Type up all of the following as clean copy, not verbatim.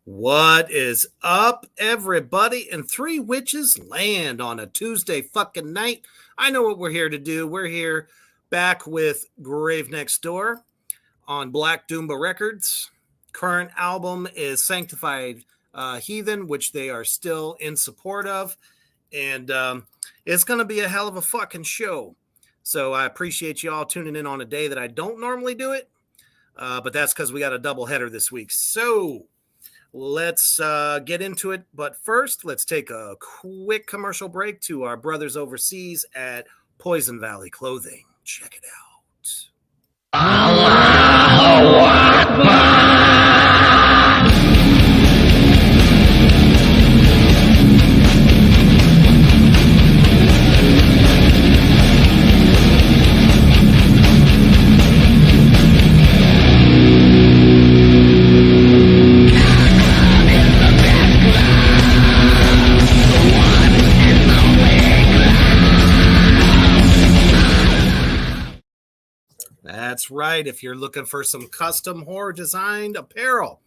What is up, everybody? In Three Witches Land on a Tuesday fucking night. I know what we're here to do. We're here back with Grave Next Door on Black Doomba Records. Current album is Sanctified Heathen, which they are still in support of. And it's going to be a hell of a fucking show. So I appreciate you all tuning in on a day that I don't normally do it. But that's because we got a double header this week. So let's get into it. But first, let's take a quick commercial break to our brothers overseas at Poison Valley Clothing. Check it out. Allahu Akbar. That's right. If you're looking for some custom horror designed apparel,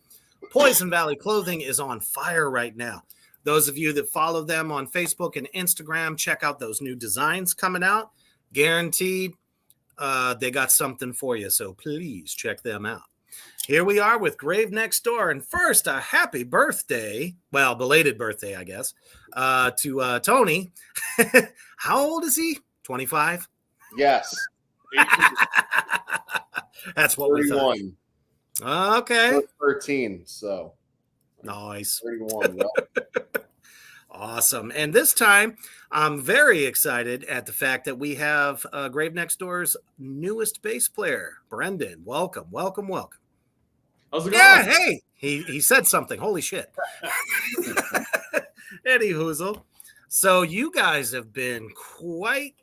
Poison Valley Clothing is on fire right now. Those of you that follow them on Facebook and Instagram, check out those new designs coming out. Guaranteed, they got something for you. So please check them out. Here we are with Grave Next Door. And first, a happy birthday. Well, belated birthday, I guess, to Tony. How old is he? 25? Yes. That's what 31. We thought. Okay. 13, so. Nice. 31, yeah. Awesome. And this time, I'm very excited at the fact that we have Grave Next Door's newest bass player, Brendan. Welcome. How's it going? Yeah, hey. He said something. Holy shit. Eddie Hoozle. So you guys have been quite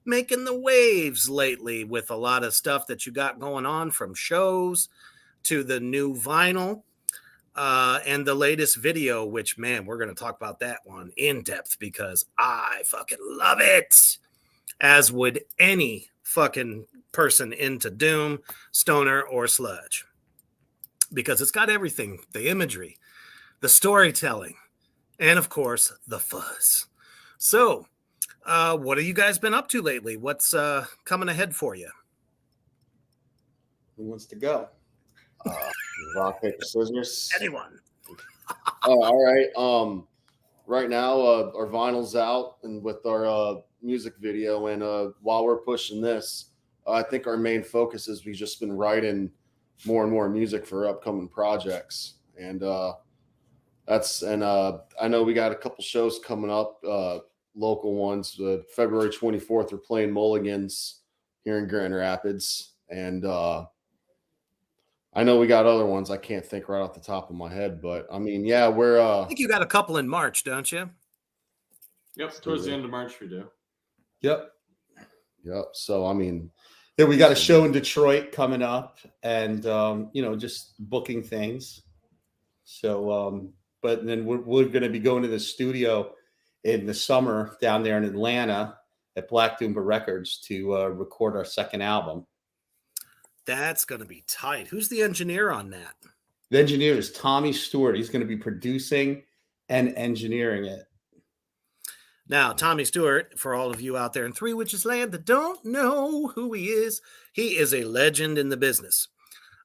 making the waves lately with a lot of stuff that you got going on, from shows to the new vinyl and the latest video, which, man, we're going to talk about that one in depth because I fucking love it, as would any fucking person into doom, stoner, or sludge, because it's got everything: the imagery, the storytelling, and of course the fuzz. So what have you guys been up to lately? What's coming ahead for you? Who wants to go? Rock, paper, scissors. Anyone. Oh, all right. Right now, our vinyl's out, and with our music video, and while we're pushing this, I think our main focus is we've just been writing more and more music for upcoming projects, and I know we got a couple shows coming up. Local ones. February 24th, we're playing Mulligan's here in Grand Rapids. And I know we got other ones I can't think right off the top of my head, but I mean, yeah, we're I think you got a couple in March, don't you? Yep, towards the end of March we do. Yep. So I mean, yeah, we got a show in Detroit coming up, and just booking things. So but then we're going to be going to the studio in the summer down there in Atlanta at Black Doomba Records to record our second album. That's going to be tight. Who's the engineer on that? The engineer is Tommy Stewart. He's going to be producing and engineering it. Now, Tommy Stewart, for all of you out there in Three Witches Land that don't know who he is a legend in the business.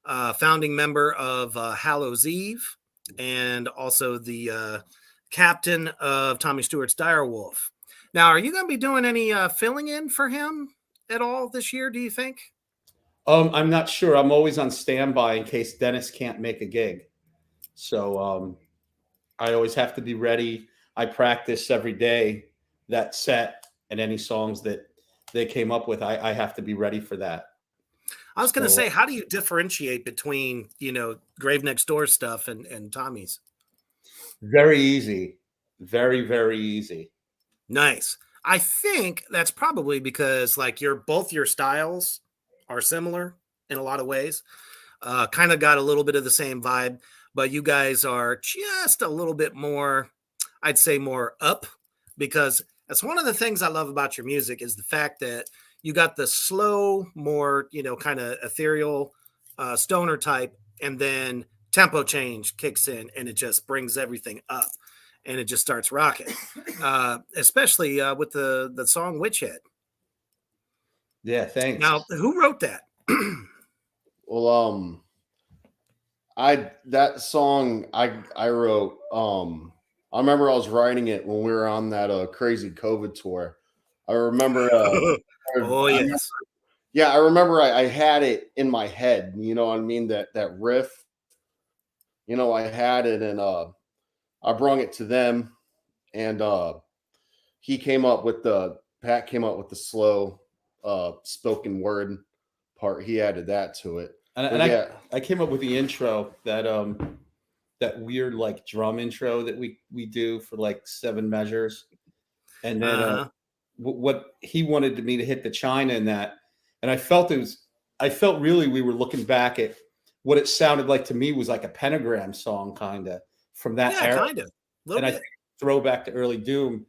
Founding member of Hallows Eve, and also the captain of Tommy Stewart's Direwolf. Now, are you going to be doing any filling in for him at all this year, do you think? I'm not sure. I'm always on standby in case Dennis can't make a gig. So I always have to be ready. I practice every day that set and any songs that they came up with. I have to be ready for that. I was going to So, say, how do you differentiate between, Grave Next Door stuff and Tommy's? very easy. Very, very easy. Nice. I think that's probably because like both your styles are similar in a lot of ways. Kind of got a little bit of the same vibe, but you guys are just a little bit more, I'd say more up, because that's one of the things I love about your music is the fact that you got the slow, more, kind of ethereal stoner type, and then tempo change kicks in and it just brings everything up and it just starts rocking. Especially with the song Witchhead. Yeah, thanks. Now, who wrote that? Well, that song I wrote. I remember I was writing it when we were on that crazy COVID tour. I remember. Oh yes. Yeah, I remember I had it in my head. You know what I mean? That riff. I had it, and I brung it to them, and Pat came up with the slow spoken word part. He added that to it. And yeah. I came up with the intro, that weird like drum intro that we do for like 7 measures. And then what he wanted me to hit the China in that. And I felt really we were looking back at what it sounded like to me was like a Pentagram song kind of from that era. Kind of. And I think throwback to early Doom.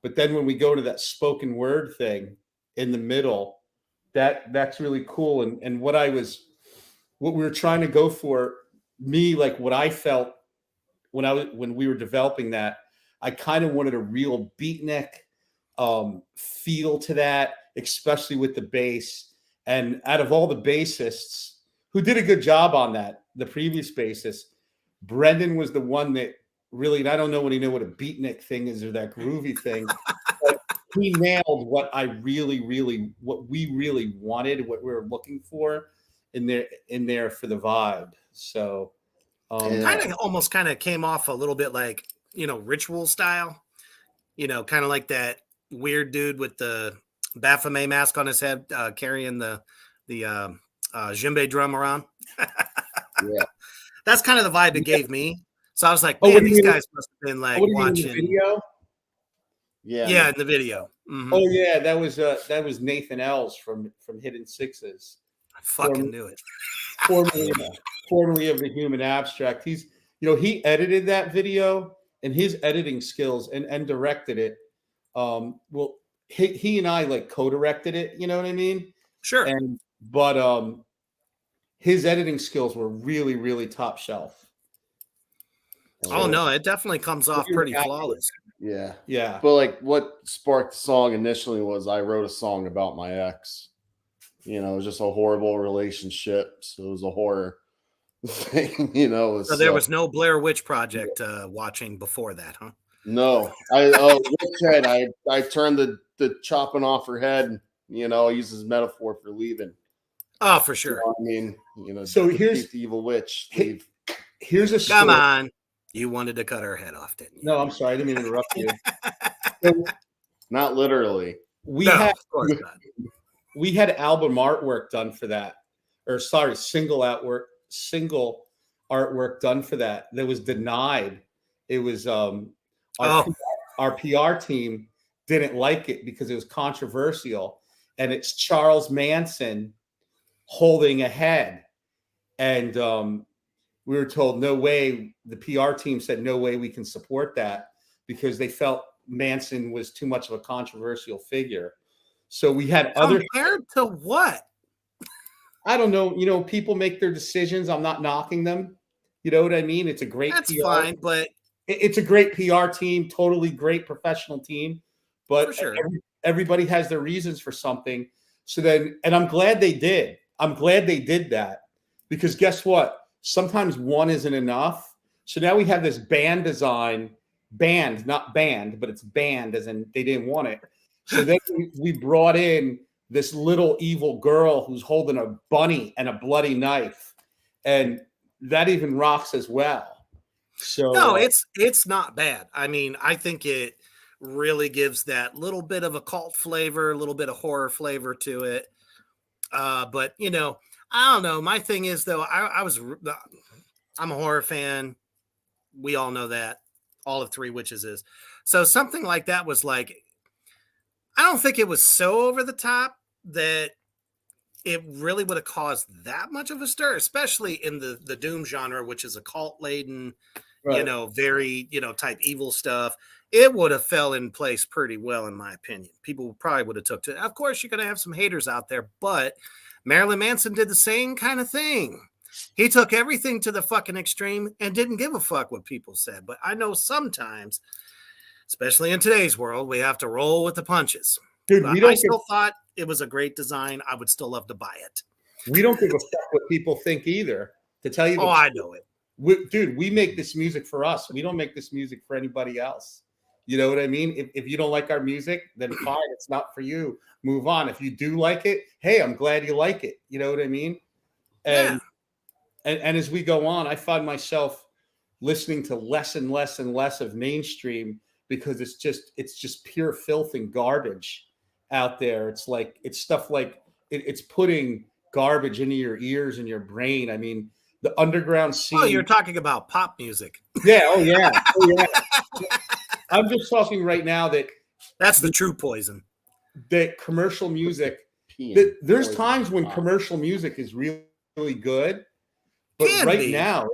But then when we go to that spoken word thing in the middle, that's really cool. And what we were trying to go for, me, like what I felt when we were developing that, I kind of wanted a real beatnik feel to that, especially with the bass. And out of all the bassists who did a good job on that, the previous bassist, Brendan was the one that really, and I don't know when he knew what a beatnik thing is or that groovy thing, but he nailed what we really wanted, what we were looking for in there for the vibe. So almost came off a little bit like, Ritual style, kind of like that weird dude with the Baphomet mask on his head, carrying the djembe drum around. Yeah. That's kind of the vibe it gave me. So I was like, man, these guys must have been like watching the video. Yeah, in the video. Mm-hmm. Oh yeah, that was Nathan Ells from Hidden Sixes. I fucking knew it. Formerly of the Human Abstract. He's, he edited that video, and his editing skills and directed it. Well, he and I like co-directed it. You know what I mean? Sure. But his editing skills were really, really top shelf. Oh no, it definitely comes off pretty flawless. Yeah. Yeah. But like what sparked the song initially was I wrote a song about my ex. It was just a horrible relationship. So it was a horror thing, So there was no Blair Witch Project watching before that, huh? No. I turned the chopping off her head, I use his metaphor for leaving. Oh, for sure. I mean, so here's the evil witch. Leave. Here's a story. Come on. You wanted to cut her head off, didn't you? No, I'm sorry. I didn't mean to interrupt you. Not literally. We had album artwork done for that. Single artwork done for that was denied. It was our PR team didn't like it because it was controversial, and it's Charles Manson holding a head, and we were told no way. The PR team said no way we can support that because they felt Manson was too much of a controversial figure. So we had compared to what? I don't know. People make their decisions. I'm not knocking them. You know what I mean? It's a great That's PR. fine, but it's a great PR team, totally great professional team. But for sure. Everybody has their reasons for something. So then, and I'm glad they did. I'm glad they did that because guess what? Sometimes one isn't enough. So now we have this band design, not band, but it's band as in they didn't want it. So then we brought in this little evil girl who's holding a bunny and a bloody knife, and that even rocks as well. So No, it's not bad. I mean, I think it really gives that little bit of a cult flavor, a little bit of horror flavor to it. But you know, I don't know. My thing is though, I'm a horror fan. We all know that. All of Three Witches is. So something like that was like, I don't think it was so over the top that it really would have caused that much of a stir, especially in the Doom genre, which is a cult laden, right. very, type evil stuff. It would have fell in place pretty well, in my opinion. People probably would have took to it. Of course, you're going to have some haters out there, but Marilyn Manson did the same kind of thing. He took everything to the fucking extreme and didn't give a fuck what people said. But I know sometimes, especially in today's world, we have to roll with the punches. Dude, I still thought it was a great design. I would still love to buy it. We don't give a fuck what people think either. To tell you the truth, I know it. We make this music for us. We don't make this music for anybody else. You know what I mean? If you don't like our music, then fine. It's not for you. Move on. If you do like it, hey, I'm glad you like it. You know what I mean? And as we go on, I find myself listening to less and less and less of mainstream because it's just pure filth and garbage out there. It's stuff like it's putting garbage into your ears and your brain. I mean, the underground scene. Oh, you're talking about pop music. Yeah. Oh, yeah. I'm just talking right now that's the true poison. That commercial music. There's times when commercial music is really, really good, but right now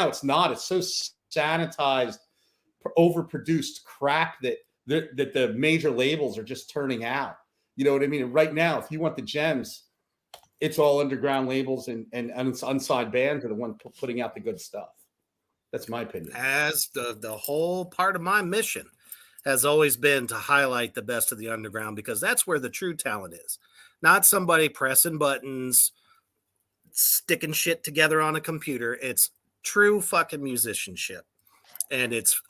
it's not. It's so sanitized, overproduced crap that the major labels are just turning out. You know what I mean? And right now, if you want the gems, it's all underground labels and unsigned bands are the ones putting out the good stuff. That's my opinion. As the whole part of my mission has always been to highlight the best of the underground, because that's where the true talent is. Not somebody pressing buttons, sticking shit together on a computer. It's true fucking musicianship. And it's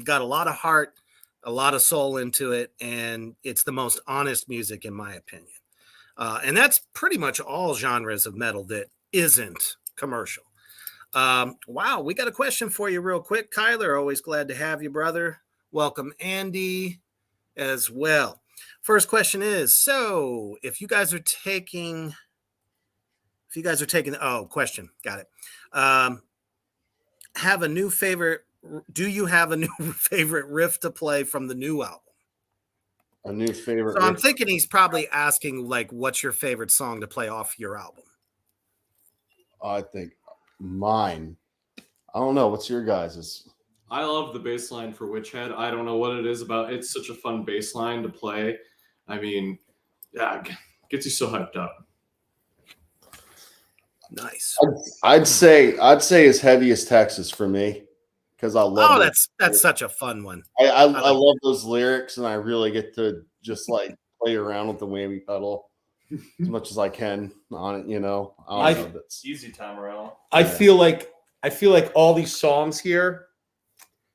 got a lot of heart, a lot of soul into it. And it's the most honest music, in my opinion. And that's pretty much all genres of metal that isn't commercial. Wow, we got a question for you real quick. Kyler, always glad to have you, brother. Welcome, Andy, as well. First question is, so if you guys are taking, question, got it. Do you have a new favorite riff to play from the new album? A new favorite. So I'm thinking he's probably asking, like, what's your favorite song to play off your album? I think mine. I don't know. What's your guys's? I love the bass line for Witchhead. I don't know what it is about. It's such a fun bass line to play. I mean, yeah, gets you so hyped up. Nice. I'd say As Heavy as Texas for me, because I love. Oh, that's such a fun one. I love those lyrics, and I really get to just like play around with the whammy pedal as much as I can on it. You know, it's easy time around. I feel like all these songs here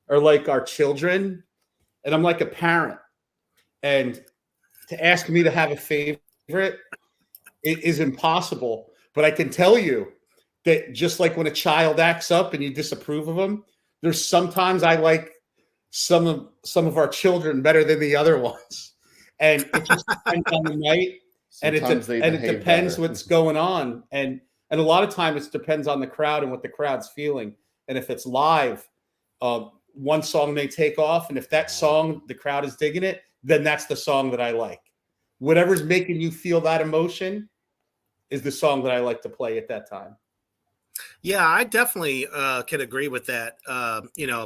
are like our children, and I'm like a parent, and to ask me to have a favorite, it is impossible. But I can tell you that just like when a child acts up and you disapprove of them, there's sometimes I like some of our children better than the other ones, and it just depends on the night, and it depends what's going on, and a lot of times it depends on the crowd and what the crowd's feeling, and if it's live, one song may take off, and if that song the crowd is digging it, then that's the song that I like. Whatever's making you feel that emotion is the song that I like to play at that time. Yeah, I definitely can agree with that.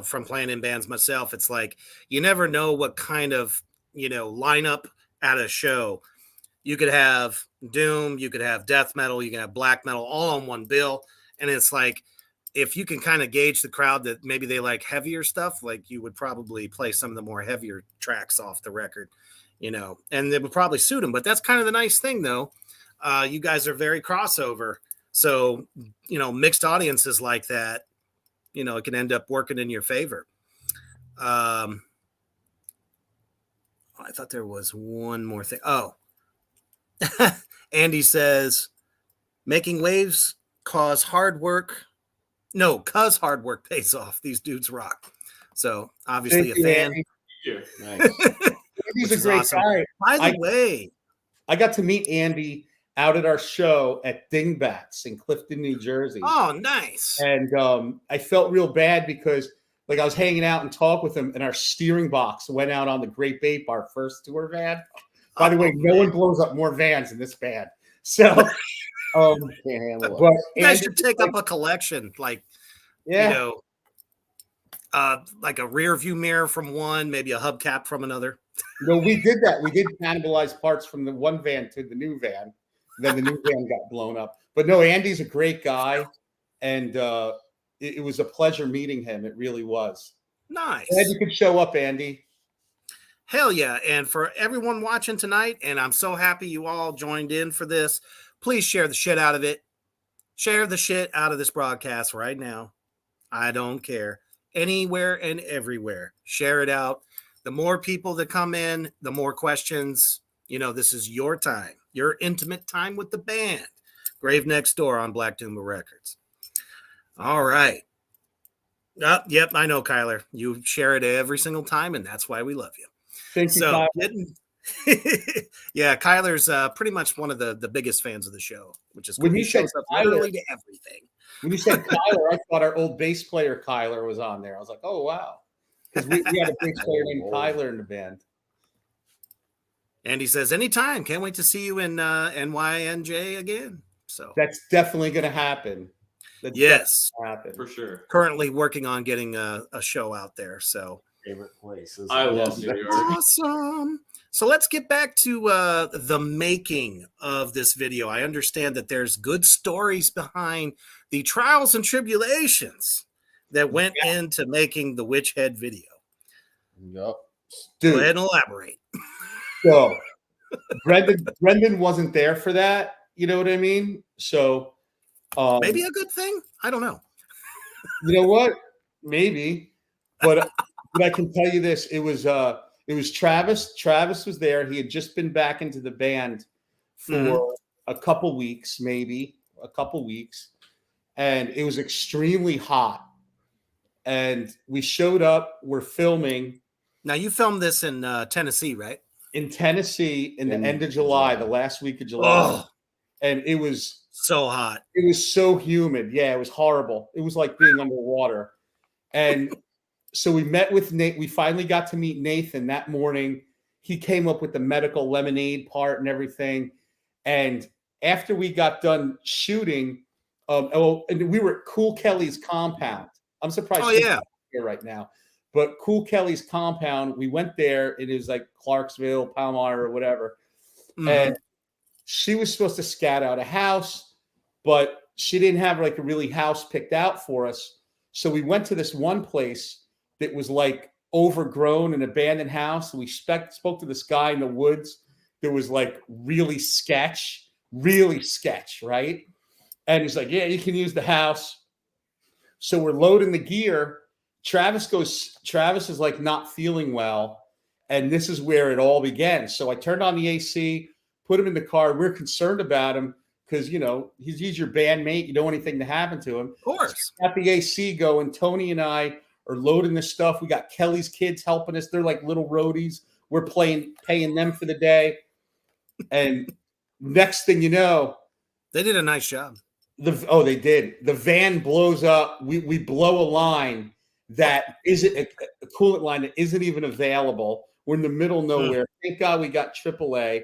From playing in bands myself, it's like you never know what kind of lineup at a show. You could have doom, you could have death metal, you can have black metal, all on one bill, and it's like if you can kind of gauge the crowd that maybe they like heavier stuff, like you would probably play some of the more heavier tracks off the record, and it would probably suit them. But that's kind of the nice thing, though. You guys are very crossover. So, mixed audiences like that, it can end up working in your favor. I thought there was one more thing. Oh, Andy says, making waves cause hard work. No, cause hard work pays off. These dudes rock. So obviously Thank a you, fan. Andy. Yeah. Nice. Andy's Which a is great awesome. guy. By the way, I got to meet Andy out at our show at Dingbats in Clifton, New Jersey. oh, nice. And I felt real bad because like I was hanging out and talk with him, and our steering box went out on the Great Bape, our first tour van. By the way, no one blows up more vans than this band. So Can't handle it. but You guys Andy should take was up a collection, like, yeah, you know, like a rear view mirror from one, maybe a hubcap from another. no, we did that. We did cannibalize parts from the one van to the new van. Then the new van got blown up. But no, Andy's a great guy, and it was a pleasure meeting him. It really was. Nice. Glad you could show up, Andy. Hell yeah. And for everyone watching tonight, and I'm so happy you all joined in for this, please share the shit out of it. Share the shit out of this broadcast right now. I don't care. Anywhere and everywhere. Share it out. The more people that come in, the more questions. You know, this is your time, your intimate time with the band. Grave Next Door on Black Tumba Records. All right. Yep, I know, Kyler. You share it every single time, and that's why we love you. Thank you, So, Kyle. yeah, Kyler's pretty much one of the biggest fans of the show, which is cool. When He you said shows up Kyler- literally to everything. When you said Kyler, I thought our old bass player Kyler was on there. I was like, oh wow, because we had a bass player named Kyler in the band. And he says, anytime. Can't wait to see you in NYNJ again. So, That's definitely going to happen. That's yes, definitely gonna happen. For sure. currently working on getting a show out there. So, Favorite places. I love New York. awesome. So let's get back to the making of this video. I understand that there's good stories behind the trials and tribulations that went into making the Witch Head video. Yep. Go Dude, ahead and elaborate. so Brendan wasn't there for that. You know what I mean? So Maybe a good thing. I don't know. you know what? Maybe, but I can tell you this: it was Travis. Travis was there. He had just been back into the band for a couple weeks, and it was extremely hot. And we showed up. We're filming Now you filmed this in Tennessee, right? in Tennessee in the In end of July, July. the last week of July, Oh, and it was so hot. so humid. Yeah, it was horrible. It was like being underwater. And so we met with Nate. We finally got to meet Nathan that morning. He came up with the medical lemonade part and everything. And after we got done shooting, and we were at Cool Kelly's compound. I'm surprised Oh, she's yeah. not here right now. But Cool Kelly's compound, we went there. It is like Clarksville, Palmyra, or whatever. Mhm. And she was supposed to scout out a house, but she didn't have like a really house picked out for us. So we went to this one place that was like overgrown, an abandoned house. And we spoke to this guy in the woods that was like really sketch, right? And he's like, yeah, you can use the house. So we're loading the gear. Travis is like not feeling well. And this is where it all began. So I turned on the AC, put him in the car. We're concerned about him because, you know, he's your bandmate. You don't want anything to happen to him. Of course. Got the AC going. Tony and I are loading this stuff. We got Kelly's kids helping us. They're like little roadies. We're paying them for the day. And next thing you know, They did a nice job. they did. The van blows up. We blow a line that isn't a coolant line that isn't even available. We're in the middle of nowhere. Thank God we got AAA.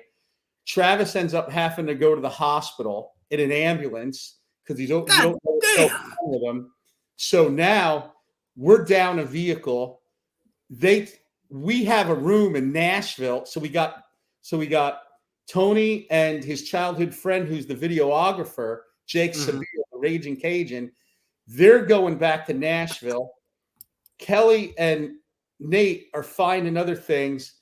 Travis ends up having to go to the hospital in an ambulance because you don't know what's going on with him. So now we're down a vehicle. We have a room in Nashville. So we got Tony and his childhood friend, who's the videographer, Jake Sabine, the Raging Cajun. They're going back to Nashville. Kelly and Nate are finding other things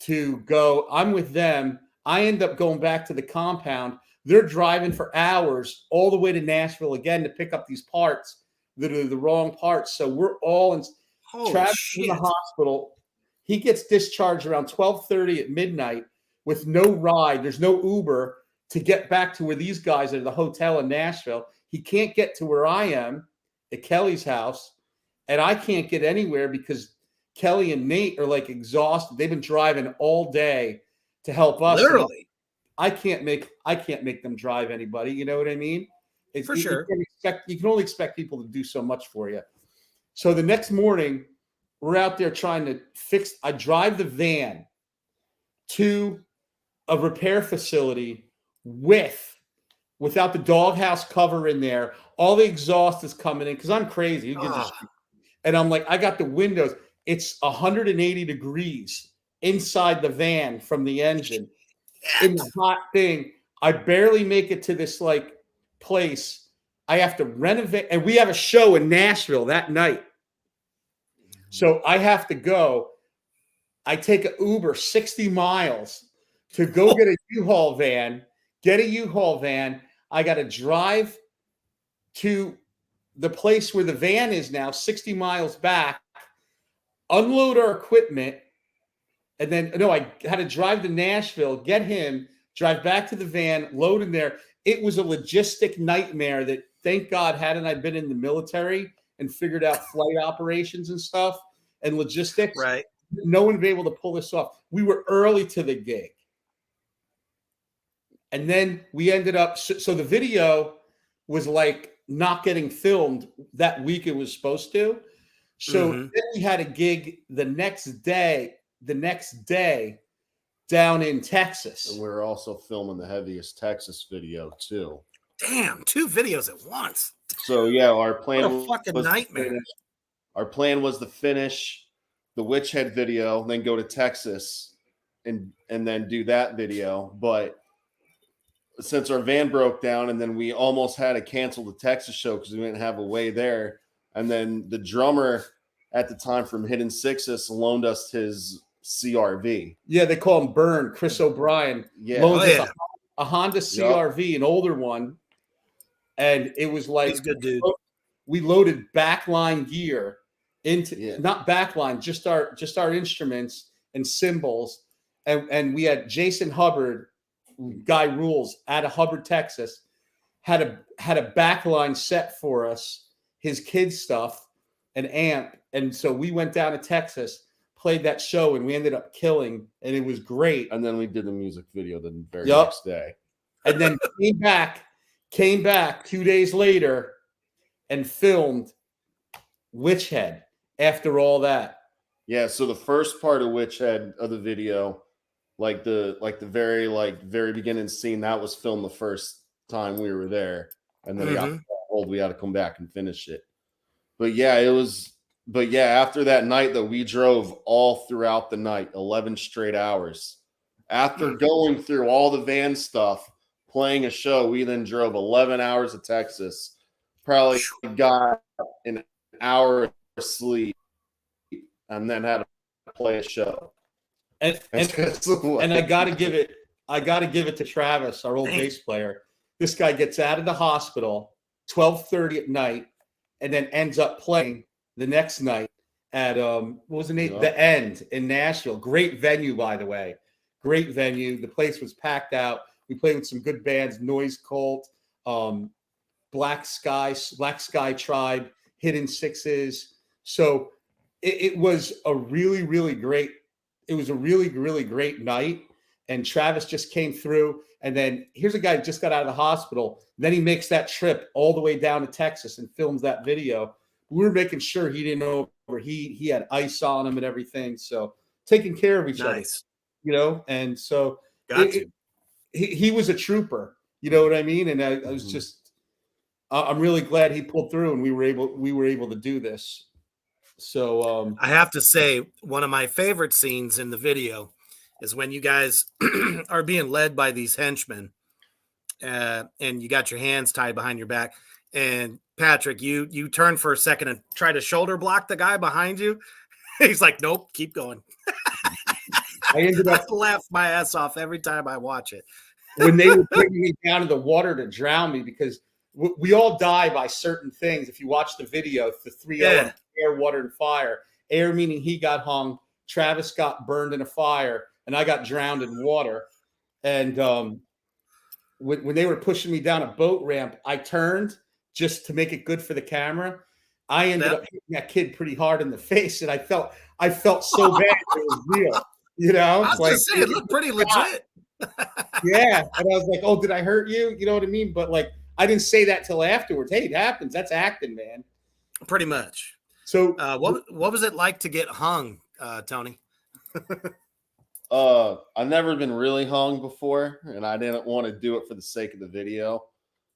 to go. I'm with them. I end up going back to the compound. They're driving for hours all the way to Nashville again to pick up these parts that are the wrong parts. So we're all in. Holy Travis shit. in the hospital. He gets discharged around 12:30 at midnight. with no ride. There's no Uber to get back to where these guys are, the hotel in Nashville. He can't get to where I am at Kelly's house, and I can't get anywhere because Kelly and Nate are like exhausted. They've been driving all day to help us. Literally. I can't make them drive anybody. You know what I mean? For sure. You can only expect people to do so much for you. So the next morning, we're out there trying to fix. I drive the van to a repair facility without the doghouse cover in there. All the exhaust is coming in because I'm crazy. And I'm like, I got the windows. It's 180 degrees inside the van from the engine. In the hot thing, I barely make it to this like place. I have to renovate, and we have a show in Nashville that night. So I have to go. I take an Uber 60 miles to go get a U-Haul van, I got to drive to the place where the van is now, 60 miles back, unload our equipment. And then, no, I had to drive to Nashville, get him, drive back to the van, load in there. It was a logistic nightmare that, thank God, hadn't I been in the military and figured out flight operations and stuff and logistics, Right. no one would be able to pull this off. We were early to the gig. And then we ended up, so the video was like not getting filmed that week it was supposed to. So then we had a gig the next day down in Texas. And we're also filming the Heaviest Texas video too. Damn, 2 videos at once. So yeah, our plan What a fucking nightmare. Our plan was to finish the Witch Head video, then go to Texas and then do that video. But since our van broke down, and then we almost had to cancel the Texas show because we didn't have a way there. And then the drummer at the time from Hidden Sixes loaned us his CRV. Yeah, they call him Burn, Chris O'Brien. Yeah. Loans us yeah. a Honda CRV, an older one. And it was like, He's a good dude. we loaded backline gear into, not backline, just our instruments and cymbals. And we had Jason Hubbard, Guy Rules, out of Hubbard, Texas, had a backline set for us, his kids' stuff, an amp. And so we went down to Texas, played that show, and we ended up killing, and it was great. And then we did the music video the very next day. And then came back 2 days later and filmed Witch Head after all that. Yeah, so the first part of Witch Head of the video, like the very beginning scene, that was filmed the first time we were there, and then we had to come back and finish it. But after that night though, we drove all throughout the night, 11 straight hours. After going through all the van stuff, playing a show, we then drove 11 hours to Texas, probably got an hour of sleep, and then had to play a show. And I gotta give it to Travis, our old bass player. This guy gets out of the hospital 12:30 at night, and then ends up playing the next night at what was the name? The End in Nashville. Great venue, by the way. Great venue. The place was packed out. We played with some good bands: Noise Cult, Black Sky Tribe, Hidden Sixes. So it was a really, really great. It was a really, really great night. And Travis just came through. And then here's a guy who just got out of the hospital. Then he makes that trip all the way down to Texas and films that video. We were making sure he didn't overheat. He had ice on him and everything. So taking care of each other, you know? And so he was a trooper, you know what I mean? And I was just, I'm really glad he pulled through and we were able to do this. So I have to say, one of my favorite scenes in the video is when you guys are being led by these henchmen, and you got your hands tied behind your back. And Patrick, you turn for a second and try to shoulder block the guy behind you. He's like, "Nope, keep going." I ended up laugh my ass off every time I watch it. when they were bringing me down to the water to drown me, because we all die by certain things. If you watch the video, the 3 elements: air, water, and fire. Air meaning he got hung, Travis got burned in a fire, and I got drowned in water. And when they were pushing me down a boat ramp, I turned just to make it good for the camera. I ended up hitting that kid pretty hard in the face, and I felt so bad. It was real, you know. I was like, gonna say it looked pretty legit. yeah, and I was like, "Oh, did I hurt you?" You know what I mean? But like, I didn't say that till afterwards. Hey, it happens. That's acting, man. Pretty much. So, what was it like to get hung, Tony? I've never been really hung before, and I didn't want to do it for the sake of the video.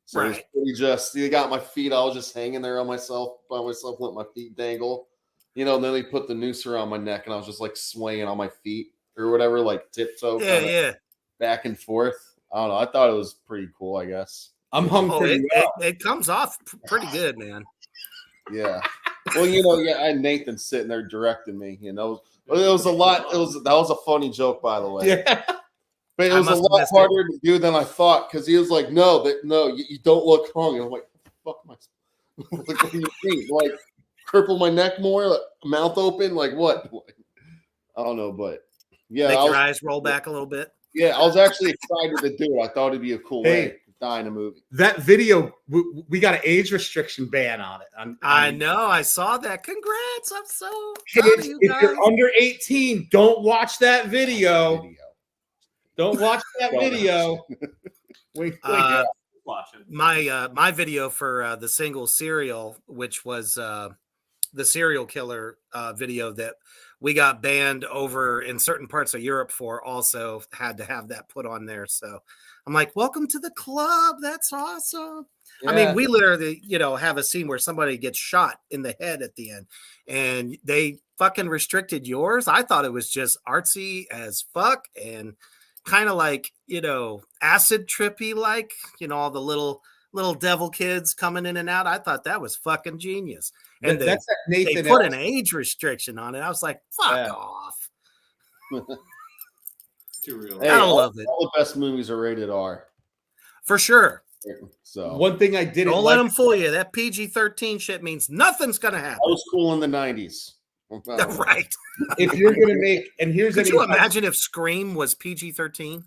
So Right. it was just, you got my feet. I was just hanging there on myself by myself, let my feet dangle, you know. And then they put the noose around my neck, and I was just like swaying on my feet or whatever, like tiptoe, Yeah. back and forth. I don't know. I thought it was pretty cool. I guess. I'm hung pretty well. It comes off pretty good, man. Yeah. Well, you know, yeah, I had Nathan sitting there directing me. You know, it was a lot. That was a funny joke, by the way. Yeah. But it I was a must have lot missed harder to do than I thought, because he was like, "No, you don't look hung." And I'm like, "Fuck my!" Like, what do you mean? Like, cripple my neck more, like, mouth open, like what? I don't know, but yeah, Make your eyes roll back a little bit. yeah, I was actually excited to do it. I thought it'd be a cool way to die in a movie. That video, we got an age restriction ban on it. I know. I saw that. Congrats! I'm so proud Kids, of you if guys. you're under 18, don't watch that video. Don't watch that Don't video. Wait, Watching. My video for the single serial, which was the serial killer video that we got banned over in certain parts of Europe for, also had to have that put on there. So I'm like, welcome to the club. That's awesome. Yeah. I mean, we literally, have a scene where somebody gets shot in the head at the end, and they fucking restricted yours. I thought it was just artsy as fuck and kind of like, acid trippy, like, all the little devil kids coming in and out. I thought that was fucking genius. And that's that they Nathan put Ellis. an age restriction on it. I was like, fuck off. Too real. Hey, I love it. All the best movies are rated R. For sure. So One thing I didn't Don't like, let them fool you. That PG-13 shit means nothing's going to happen. I was cool in the 90s. Right. if you're gonna make, and here's Could any you imagine if Scream was PG-13?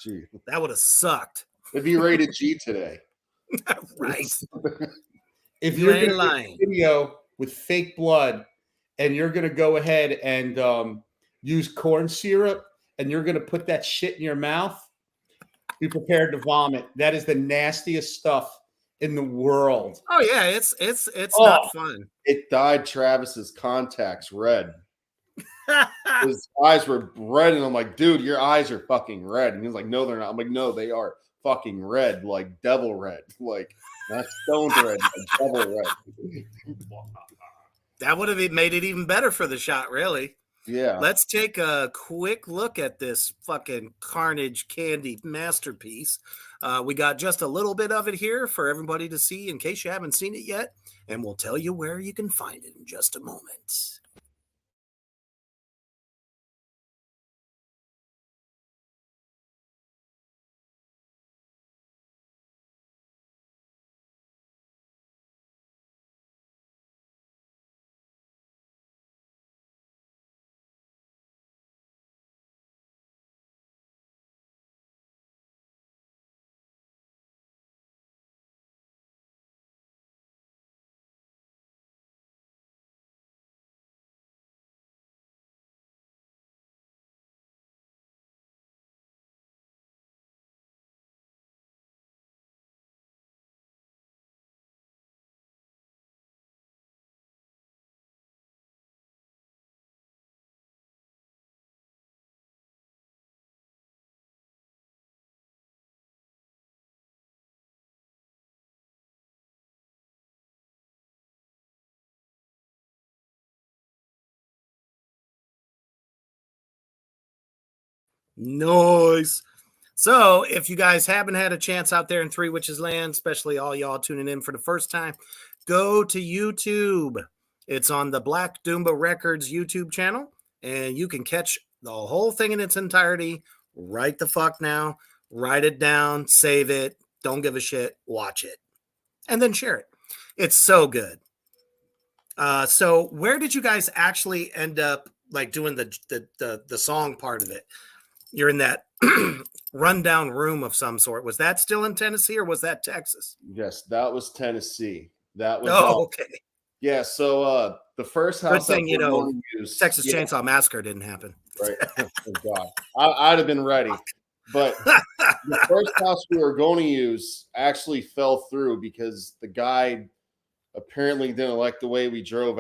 Gee, That would have sucked. it'd be rated G today. Right. if You you're ain't gonna lying. make a video with fake blood, and you're gonna go ahead and use corn syrup, and you're gonna put that shit in your mouth, be prepared to vomit. That is the nastiest stuff in the world. Oh yeah, it's not fun. It dyed Travis's contacts red. His eyes were red, and I'm like, dude, your eyes are fucking red. And he's like, no, they're not. I'm like, no, they are fucking red, like devil red, like not stoned red, like devil red. That would have made it even better for the shot, really. Yeah. Let's take a quick look at this fucking Carnage Candy masterpiece. We got just a little bit of it here for everybody to see in case you haven't seen it yet, and we'll tell you where you can find it in just a moment. Nice. So if you guys haven't had a chance out there in Three Witches Land, especially all y'all tuning in for the first time, go to YouTube. It's on the Black Doomba Records YouTube channel, and you can catch the whole thing in its entirety right the fuck now. Write it down, save it, don't give a shit, watch it, and then share it. It's so good. So where did you guys actually end up like doing the song part of it? you're in that rundown room of some sort. Was that still in Tennessee or was that Texas? Yes, that was Tennessee. That was Oh, okay. yeah. So the first Good house that thing, we're going to use, Texas yeah, Chainsaw Massacre didn't happen. right. Oh God, I'd have been ready. But the first house we were going to use actually fell through because the guy apparently didn't like the way we drove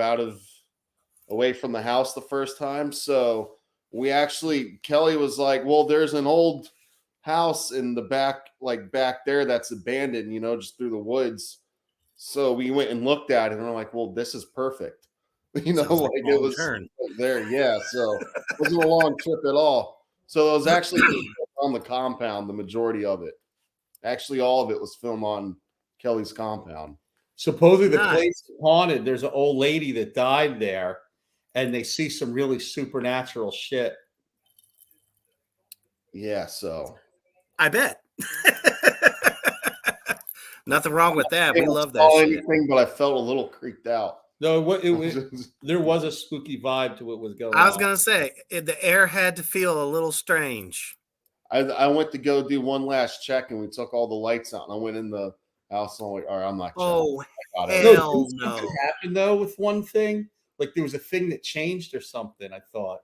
away from the house the first time. So Kelly was like, well, there's an old house in the back, like back there, that's abandoned, just through the woods. So we went and looked at it and we're like, well, this is perfect. Sounds like Like a it long was turn. there. Yeah. So it wasn't a long trip at all. So it was actually on the compound, the majority of it. Actually, all of it was filmed on Kelly's compound. Supposedly the Nice. place is haunted. There's an old lady that died there, and they see some really supernatural shit. Yeah. So I bet. Nothing wrong with that. We didn't love that saw shit. anything, but I felt a little creeped out. No, there was a spooky vibe to what was going on. I was gonna say the air had to feel a little strange. I went to go do one last check, and we took all the lights out, and I went in the house, and I'm like, all right, I'm not. Oh, I got it. hell didn't no. something happen though with one thing? Like there was a thing that changed or something. I thought,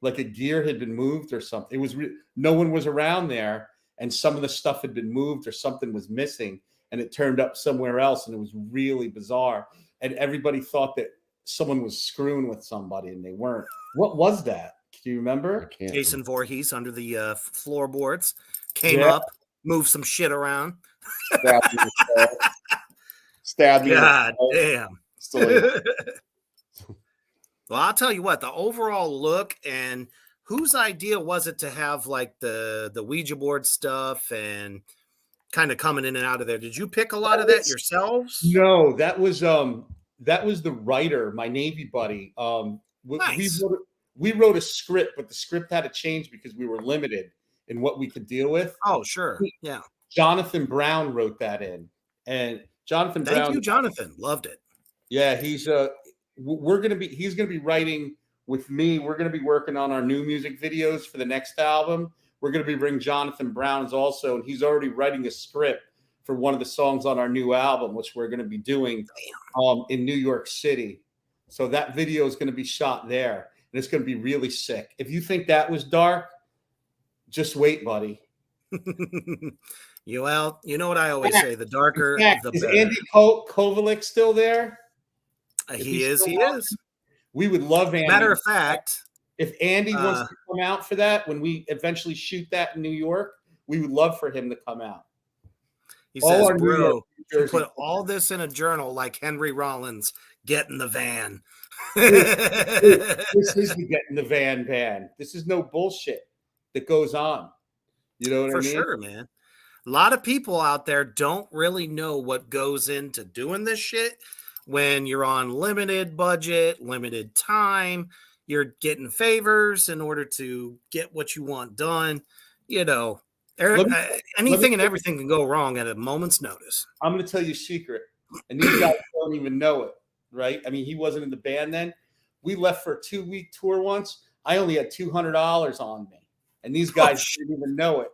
like a gear had been moved or something. It was no one was around there, and some of the stuff had been moved or something was missing, and it turned up somewhere else, and it was really bizarre. And everybody thought that someone was screwing with somebody, and they weren't. What was that? Do you I remember? can't. Jason Voorhees under the floorboards came Yeah. up, moved some shit around. Stabbed me in the skull. Stabbed me in the God skull. damn. Still, Well, I'll tell you what, the overall look and whose idea was it to have like the Ouija board stuff and kind of coming in and out of there? Did you pick a lot of that yourselves? No, that was the writer, my Navy buddy. Nice. We wrote a script, but the script had to change because we were limited in what we could deal with. Oh, sure. Yeah. Jonathan Brown wrote that in, and Jonathan Thank Brown. you, Jonathan. Loved it. Yeah, he's gonna be writing with me. We're gonna be working on our new music videos for the next album. We're gonna be bringing Jonathan Brown's also, and he's already writing a script for one of the songs on our new album, which we're gonna be doing in New York City. So that video is gonna be shot there, and it's gonna be really sick. If you think that was dark, just wait, buddy. You know what I always say: the darker, In fact, the is better. Andy Kovalik still there? If He he's is. still He on, is. We would love Andy. Matter of fact, If Andy wants to come out for that, when we eventually shoot that in New York, we would love for him to come out. he All says, our New "Bro, York, New you Jersey- put all this in a journal like Henry Rollins. Get in the van." This is the get in the van. This is no bullshit that goes on. You know what For I mean? sure, man. A lot of people out there don't really know what goes into doing this shit when you're on limited budget, limited time. You're getting favors in order to get what you want done. Anything and everything can go wrong at a moment's notice. I'm going to tell you a secret, and these guys don't even know it, right? I mean, he wasn't in the band then. We left for a 2-week tour once. I only had $200 on me, and these guys didn't even know it.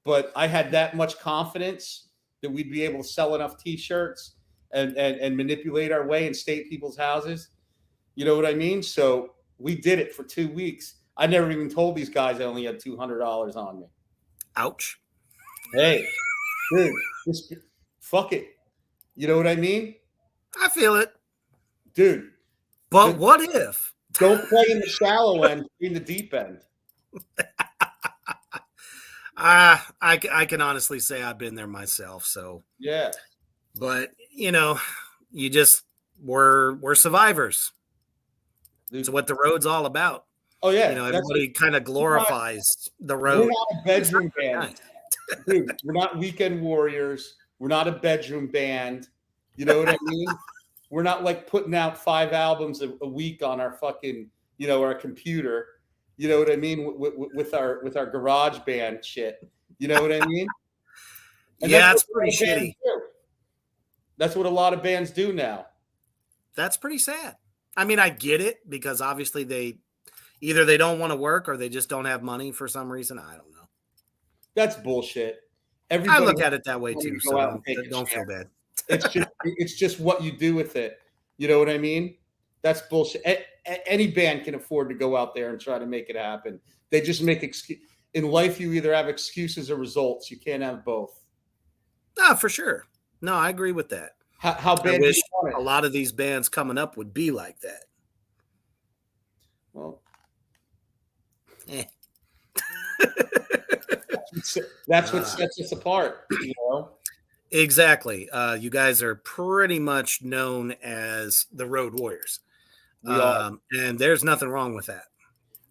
But I had that much confidence that we'd be able to sell enough T-shirts and manipulate our way and stay at people's houses. You know what I mean? So we did it for 2 weeks. I never even told these guys I only had $200 on me. Ouch. Hey, dude, just fuck it. You know what I mean? I feel it. Dude, But what if? don't play in the shallow end, play in the deep end. I can honestly say I've been there myself. So, Yeah. but we're survivors. It's what the road's all about. Oh, yeah. Everybody kind of glorifies the We're road. not a bedroom band. Nice. Dude, we're not weekend warriors. We're not a bedroom band. You know what I mean? We're not like putting out 5 albums a week on our fucking, our computer. You know what I mean? With our garage band shit. You know what I mean? And Yeah, that's it's pretty what a lot of bands shitty. do. That's what a lot of bands do now. That's pretty sad. I mean, I get it because obviously they, Either they don't want to work or they just don't have money for some reason. I don't know. That's bullshit. I Everybody look at it that way has to too, go so out and take a don't feel chance. bad. It's just what you do with it. You know what I mean? That's bullshit. Any band can afford to go out there and try to make it happen. They just make in life. You either have excuses or results. You can't have both. No, for sure. No, I agree with that. How I bad do wish you want a it? lot of these bands coming up would be like that. Well, Eh. that's what sets us apart. You know. Exactly. You guys are pretty much known as the Road Warriors. We are. And there's nothing wrong with that.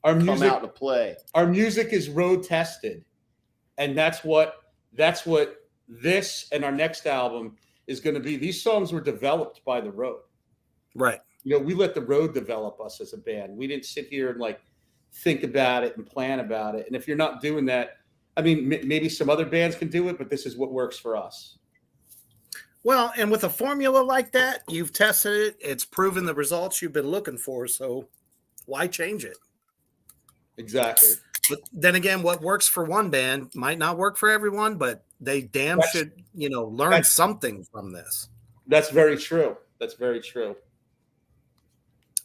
Our Come music, out to play. our music is road tested, and that's what this and our next album is going to be. These songs were developed by the road. Right. You know, we let the road develop us as a band. We didn't sit here and like think about it and plan about it. And if you're not doing that, I mean, maybe some other bands can do it, but this is what works for us. Well, and with a formula like that, you've tested it. It's proven the results you've been looking for. So why change it? Exactly. But then again, what works for one band might not work for everyone, but they should, learn something from this. That's very true. That's very true.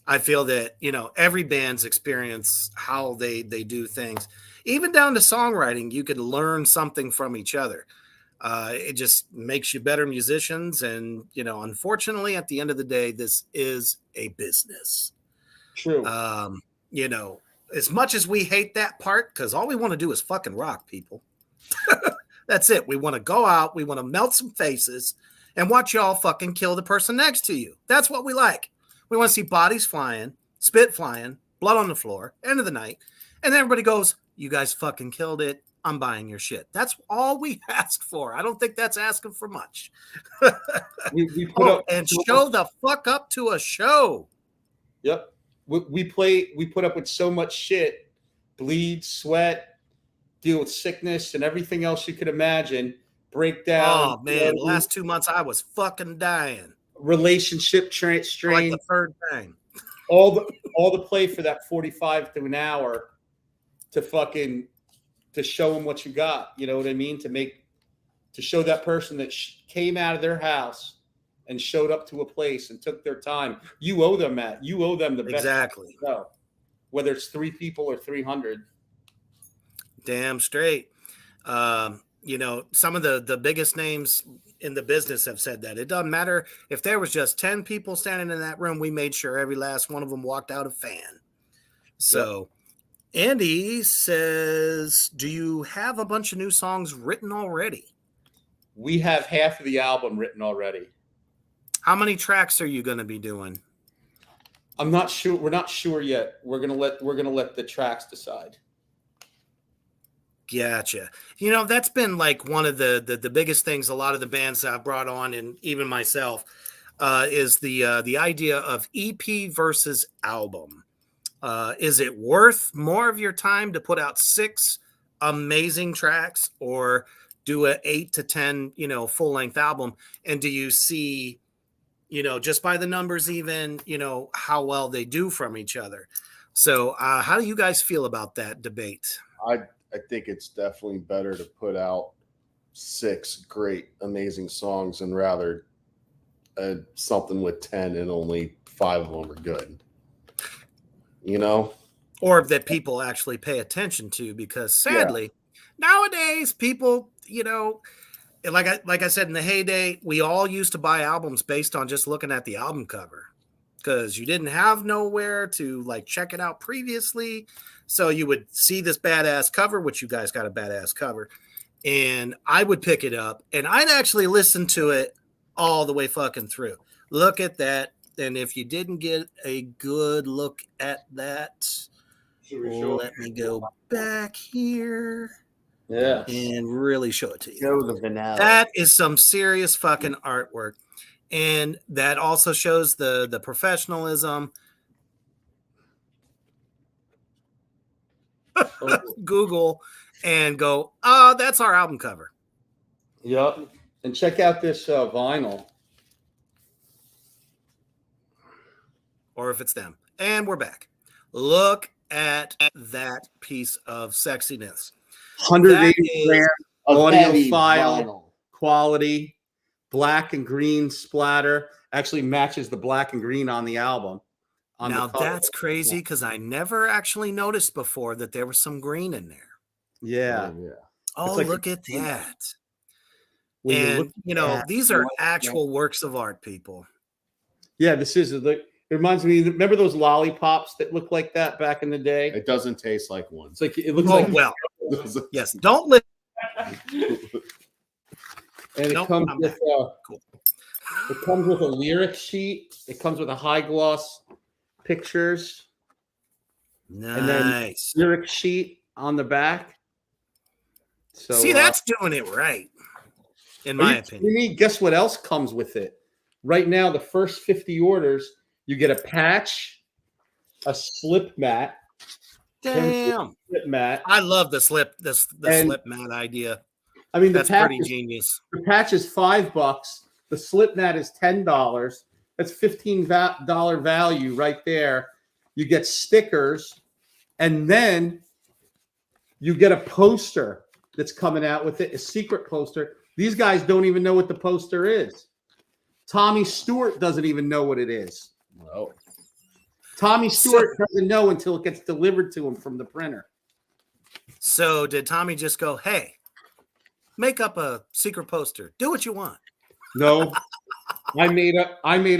I feel that, every band's experience, how they do things, even down to songwriting, you could learn something from each other. It just makes you better musicians. And, unfortunately, at the end of the day, this is a business. True. As much as we hate that part, because all we want to do is fucking rock, people. That's it. We want to go out, we want to melt some faces and watch y'all fucking kill the person next to you. That's what we like. We want to see bodies flying, spit flying, blood on the floor, end of the night. And then everybody goes, you guys fucking killed it. I'm buying your shit. That's all we ask for. I don't think that's asking for much. we put up and show the fuck up to a show. Yep. We put up with so much shit, bleed, sweat, deal with sickness and everything else you could imagine, breakdown. Oh man, the last 2 months I was fucking dying. Relationship strain. Like the third thing. All the play for that 45 to an hour to show them what you got. You know what I mean? To show that person that came out of their house and showed up to a place and took their time. You owe them that. You owe them the best. Exactly. Whether it's 3 people or 300. Damn straight. Some of the biggest names in the business have said that. It doesn't matter if there was just 10 people standing in that room. We made sure every last one of them walked out a fan. So Andy says, do you have a bunch of new songs written already? We have half of the album written already. How many tracks are you going to be doing? I'm not sure. We're not sure yet. We're gonna let the tracks decide. Gotcha. That's been like one of the biggest things a lot of the bands I've brought on, and even myself, is the idea of EP versus album. Is it worth more of your time to put out 6 amazing tracks or do a 8 to 10, full-length album? And do you see, just by the numbers even, how well they do from each other? So how do you guys feel about that debate? I think it's definitely better to put out 6 great, amazing songs and rather something with 10 and only 5 of them are good. Or that people actually pay attention to, because sadly, nowadays people, like I said, in the heyday, we all used to buy albums based on just looking at the album cover, because you didn't have nowhere to like check it out previously. So you would see this badass cover, which you guys got a badass cover, and I would pick it up and I'd actually listen to it all the way fucking through. Look at that. And if you didn't get a good look at that, let me go back here. Yeah. And really show it to you. Show the vanilla. That is some serious fucking artwork. And that also shows the professionalism. Google and go, that's our album cover. Yep. And check out this vinyl. Or if it's them. And we're back. Look at that piece of sexiness. 180 is- grams, Of audio heavy file. vinyl. quality, black and green splatter. Actually matches the black and green on the album. On Now the cover. that's crazy because I never actually noticed before that there was some green in there. Yeah. Yeah. Oh, like look at that. When you look And, you know, at these are what- actual works of art, people. Yeah, this is it reminds me. Remember those lollipops that looked like that back in the day? It doesn't taste like one. It's like it looks Oh, like, well, yes. Don't live. and it Nope, comes I'm with back. Cool. it comes with a lyric sheet. It comes with a high gloss pictures, then- Nice. lyric sheet on the back. So See, that's doing it right, in my opinion. You need, guess what else comes with it? Right now, the first 50 orders, you get a patch, a slip mat, Damn. I love the slip And- slip mat idea. I mean, That's pretty genius. the patch is $5. The slip mat is $10. That's $15 value right there. You get stickers, and then you get a poster that's coming out with it, a secret poster. These guys don't even know what the poster is. Tommy Stewart doesn't even know what it is. No. Tommy Stewart doesn't know until it gets delivered to him from the printer. So did Tommy just go, hey, make up a secret poster. Do what you want. No, I made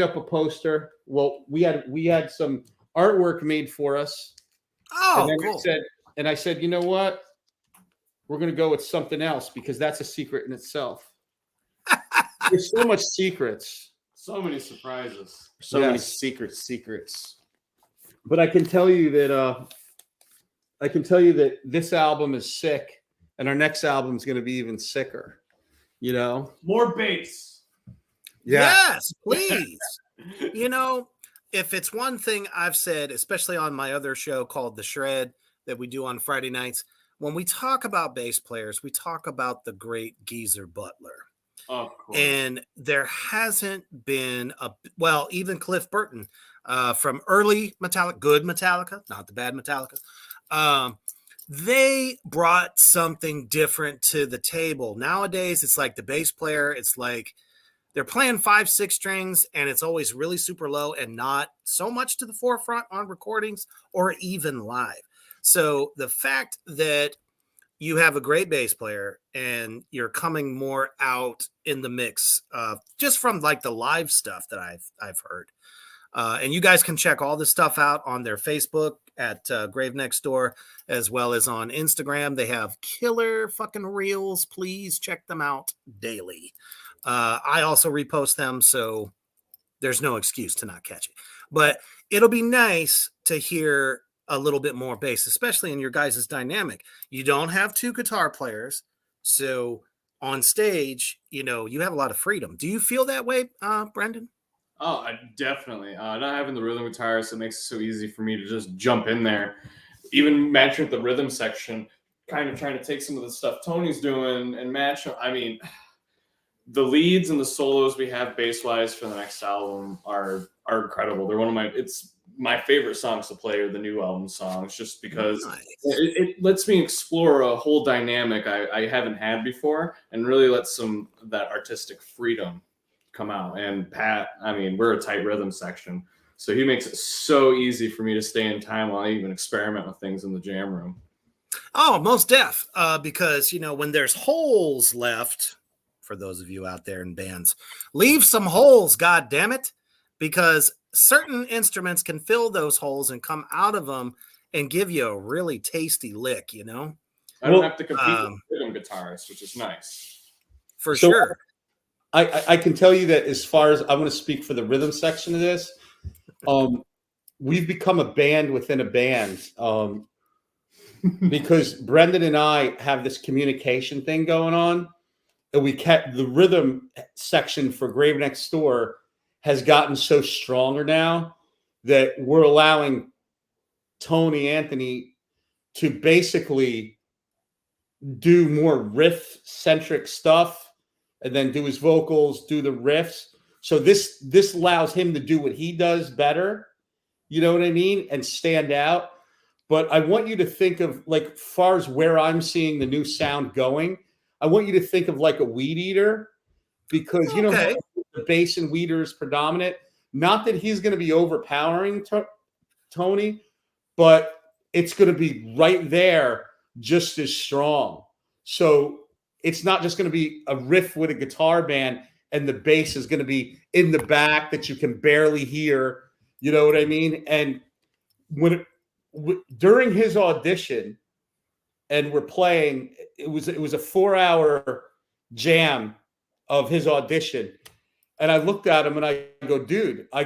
up a poster. Well, we had some artwork made for us. Oh, and then cool. I said, you know what? We're going to go with something else because that's a secret in itself. There's so much secrets, So many surprises. So many Yes. secrets. but I can tell you that this album is sick, and our next album is going to be even sicker. You know? More bass. Yes, please. You know, if it's one thing I've said, especially on my other show called The Shred that we do on Friday nights, when we talk about bass players, we talk about the great Geezer Butler. Of course. And there hasn't been even Cliff Burton from early Metallica, good Metallica, not the bad Metallica. They brought something different to the table. Nowadays, it's like the bass player, it's like they're playing 5-6 strings and it's always really super low and not so much to the forefront on recordings or even live. So the fact that you have a great bass player and you're coming more out in the mix just from like the live stuff that I've heard. And you guys can check all this stuff out on their Facebook at Grave Next Door, as well as on Instagram. They have killer fucking reels. Please check them out daily. I also repost them, so there's no excuse to not catch it. But it'll be nice to hear a little bit more bass, especially in your guys' dynamic. You don't have two guitar players, so on stage, you know, you have a lot of freedom. Do you feel that way, Brendan? Oh, definitely. Not having the rhythm guitar, so it makes it so easy for me to just jump in there. Even matching with the rhythm section, kind of trying to take some of the stuff Tony's doing and match. I mean, the leads and the solos we have bass-wise for the next album are incredible. They're it's my favorite songs to play are the new album songs, just because it lets me explore a whole dynamic I haven't had before and really lets that artistic freedom come out. And Pat, I mean, we're a tight rhythm section, so he makes it so easy for me to stay in time while I even experiment with things in the jam room. Oh, most deaf. Because, you know, when there's holes left, for those of you out there in bands, leave some holes, God damn it, because certain instruments can fill those holes and come out of them and give you a really tasty lick, you know? I don't have to compete with rhythm guitarists, which is nice. For sure. I can tell you that as far as I'm going to speak for the rhythm section of this, we've become a band within a band because Brendan and I have this communication thing going on, and we kept the rhythm section for Grave Next Door has gotten so stronger now that we're allowing Tony Anthony to basically do more riff centric stuff and then do his vocals, do the riffs. So this allows him to do what he does better. You know what I mean? And stand out. but I want you to think of like far as where I'm seeing the new sound going. I want you to think of like a weed eater, because you know Okay. how the bass and weed eater is predominant. Not that he's going to be overpowering Tony, but it's going to be right there, just as strong. So it's not just going to be a riff with a guitar band and the bass is going to be in the back that you can barely hear. You know what I mean? And during his audition, and we're playing, it was a 4-hour jam of his audition. And I looked at him and I go, dude, are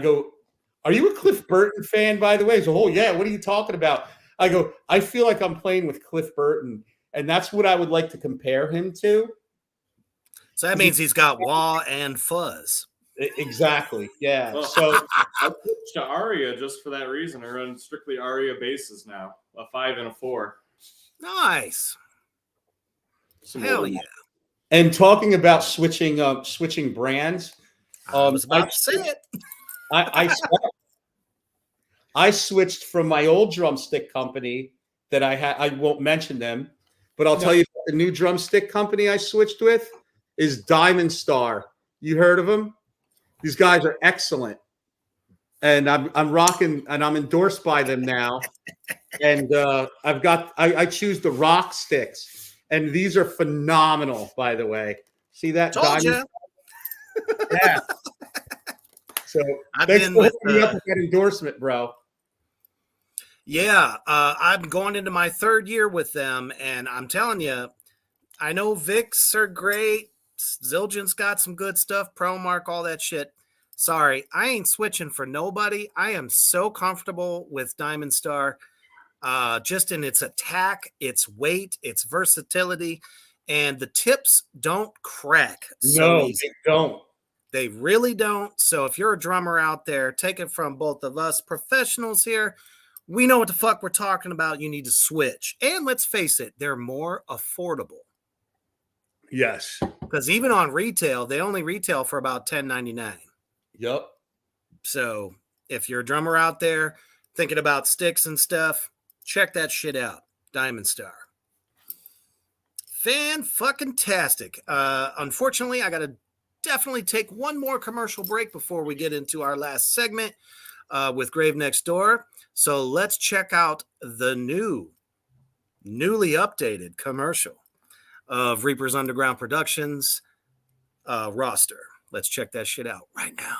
you a Cliff Burton fan, by the way? He's like, oh, yeah, what are you talking about? I go, I feel like I'm playing with Cliff Burton. And that's what I would like to compare him to. So that means he's got wah and fuzz. Exactly. Yeah. Well, So I switched to Aria just for that reason. I run strictly Aria basses now, a 5 and a 4. Nice. Some Hell older yeah. and talking about switching brands, I was about to say it. I switched from my old drumstick company that I had. I won't mention them, but I'll tell you the new drumstick company I switched with is Diamond Star. You heard of them? These guys are excellent, and I'm rocking, and I'm endorsed by them now. And I choose the rock sticks, and these are phenomenal. By the way, see that? Told you. Yeah. So I've thanks been for with hooking me up with that endorsement, bro. Yeah, I'm going into my 3rd year with them, and I'm telling you, I know Vicks are great. Zildjian's got some good stuff, ProMark, all that shit. Sorry, I ain't switching for nobody. I am so comfortable with Diamond Star, just in its attack, its weight, its versatility, and the tips don't crack. No, easy. they don't. They really don't. So if you're a drummer out there, take it from both of us professionals here. We know what the fuck we're talking about. You need to switch. And let's face it, they're more affordable. Yes. Because even on retail, they only retail for about $10.99. Yep. So if you're a drummer out there thinking about sticks and stuff, check that shit out. Diamond Star. Fan-fucking-tastic. Unfortunately, I got to definitely take one more commercial break before we get into our last segment with Grave Next Door. So let's check out the newly updated commercial of Reaper's Underground Productions roster. Let's check that shit out right now.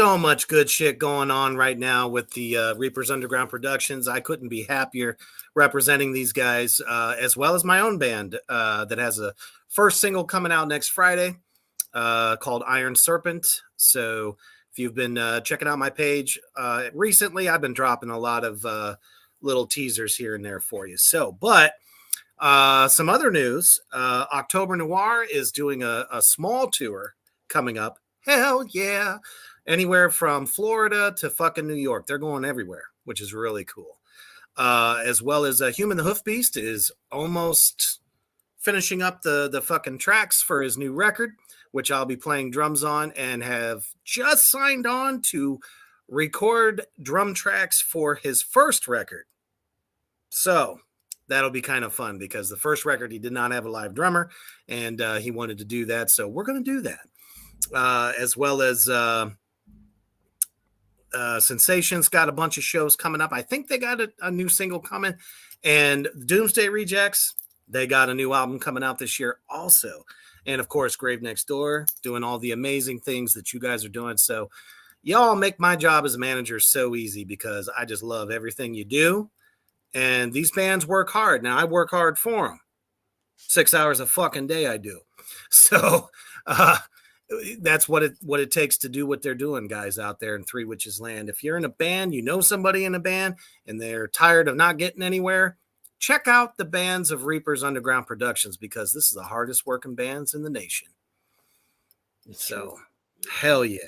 So much good shit going on right now with the Reapers Underground Productions. I couldn't be happier representing these guys, as well as my own band that has a first single coming out next Friday called Iron Serpent. So if you've been checking out my page recently, I've been dropping a lot of little teasers here and there for you. So, but some other news, October Noir is doing a small tour coming up. Hell yeah. Anywhere from Florida to fucking New York. They're going everywhere, which is really cool. As well as Human the Hoof Beast is almost finishing up the fucking tracks for his new record, which I'll be playing drums on, and have just signed on to record drum tracks for his first record. So that'll be kind of fun because the first record, he did not have a live drummer, and he wanted to do that. So we're going to do that. As well as Sensation's got a bunch of shows coming up. I think they got a new single coming. And Doomsday Rejects, they got a new album coming out this year also. And, of course, Grave Next Door doing all the amazing things that you guys are doing. So y'all make my job as a manager so easy because I just love everything you do. And these bands work hard. Now, I work hard for them. 6 hours a fucking day I do. So that's what it takes to do what they're doing, guys out there in Three Witches Land. If you're in a band, you know somebody in a band, and they're tired of not getting anywhere, check out the bands of Reapers Underground Productions because this is the hardest working bands in the nation. So, hell yeah.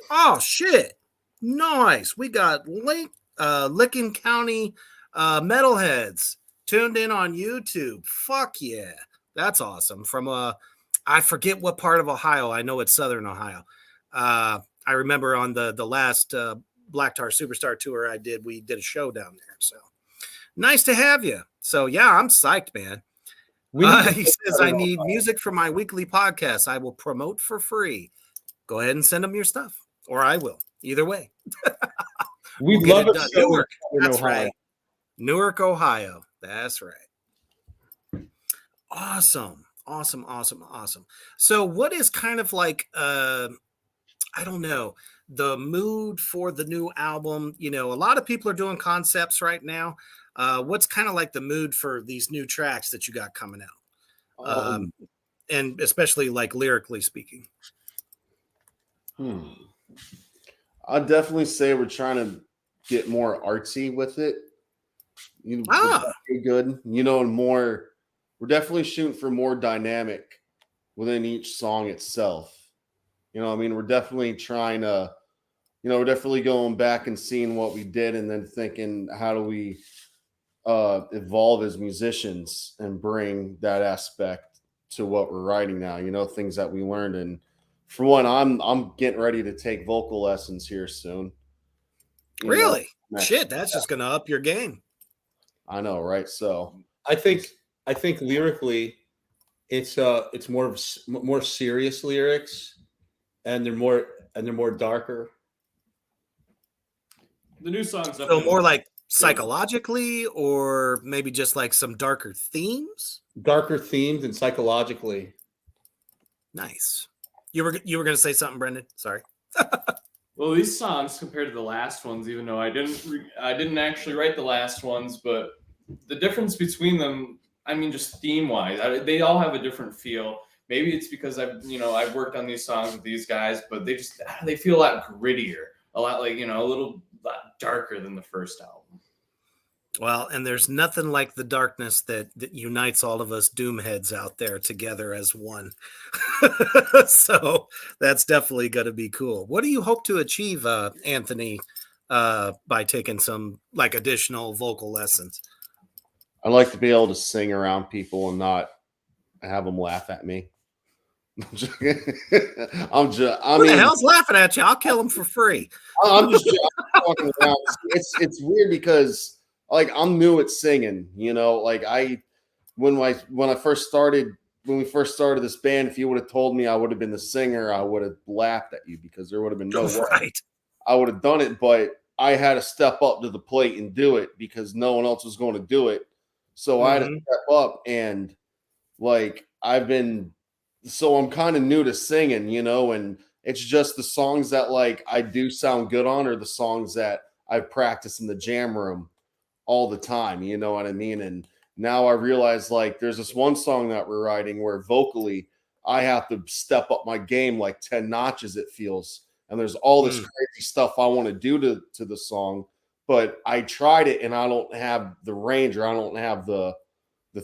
Oh, shit. Nice. We got Licking County Metalheads tuned in on YouTube. Fuck yeah. That's awesome. From I forget what part of Ohio. I know it's Southern Ohio. I remember on the last Black Tar Superstar tour I did, we did a show down there. So nice to have you. So yeah, I'm psyched, man. He says, I need music for my weekly podcast. I will promote for free. Go ahead and send them your stuff, or I will. Either way. We We'll love get it. done. So Newark. That's Ohio. right. Newark, Ohio. That's right. Awesome. Awesome. So what is kind of like, I don't know, the mood for the new album? You know, a lot of people are doing concepts right now. What's kind of like the mood for these new tracks that you got coming out? And especially like lyrically speaking. I'd definitely say we're trying to get more artsy with it. Good, and more. We're definitely shooting for more dynamic within each song itself. We're definitely trying to, we're definitely going back and seeing what we did and then thinking, how do we evolve as musicians and bring that aspect to what we're writing now, things that we learned. And for one, I'm getting ready to take vocal lessons here soon. Really? Shit, that's just going to up your game. I know, right? So I think lyrically, it's more serious lyrics, and they're more darker. The new songs, so more like psychologically, or maybe just like some darker themes. Darker themes and psychologically. Nice. You were going to say something, Brendan? Sorry. Well, these songs compared to the last ones, even though I didn't actually write the last ones, but the difference between them, I mean, just theme-wise, they all have a different feel. Maybe it's because I've worked on these songs with these guys, but they feel a lot grittier, a lot like, a little lot darker than the first album. Well, and there's nothing like the darkness that unites all of us doomheads out there together as one. So that's definitely going to be cool. What do you hope to achieve, Anthony, by taking some like additional vocal lessons? I'd like to be able to sing around people and not have them laugh at me. Who the hell's laughing at you? I'll kill them for free. I'm talking around. It's weird because like I'm new at singing, like when we first started this band, if you would have told me I would have been the singer, I would have laughed at you because there would have been no way right. I would have done it, but I had to step up to the plate and do it because no one else was going to do it. So I had to step up, and like I'm kind of new to singing, and It's just the songs that like I do sound good on are the songs that I practice in the jam room all the time. You know what I mean? And now I realize like there's this one song that we're writing where vocally I have to step up my game like 10 notches, it feels. And there's all this crazy stuff I want to do to the song, but I tried it and I don't have the range, or I don't have the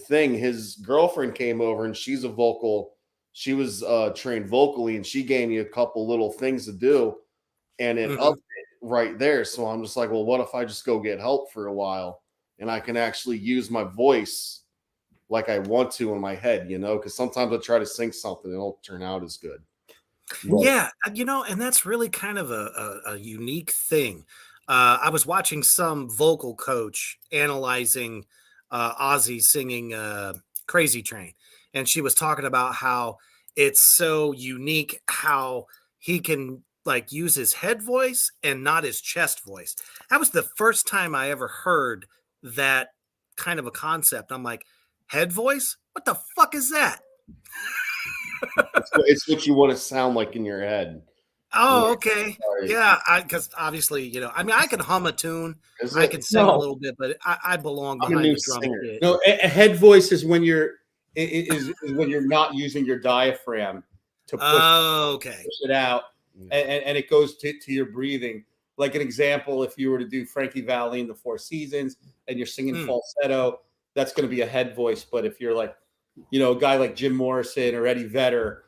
thing. His girlfriend came over and she's a vocal, she was trained vocally, and she gave me a couple little things to do, and it upped it right there. So I'm just like, well, what if I just go get help for a while and I can actually use my voice like I want to in my head, you know? Because sometimes I try to sing something, it don't turn out as good. Yeah, and that's really kind of a unique thing. I was watching some vocal coach analyzing Ozzy singing Crazy Train, and she was talking about how it's so unique how he can like use his head voice and not his chest voice. That was the first time I ever heard that kind of a concept. I'm like, head voice? What the fuck is that? It's what you want to sound like in your head. Oh, okay. Yeah, because obviously, I mean, I can hum a tune, I can sing a little bit, but I belong behind the drum kit. No, a head voice is when you're is when you're not using your diaphragm to push it out, and it goes to your breathing. Like an example, if you were to do Frankie Valli in the Four Seasons and you're singing falsetto, that's going to be a head voice. But if you're like, a guy like Jim Morrison or Eddie Vedder,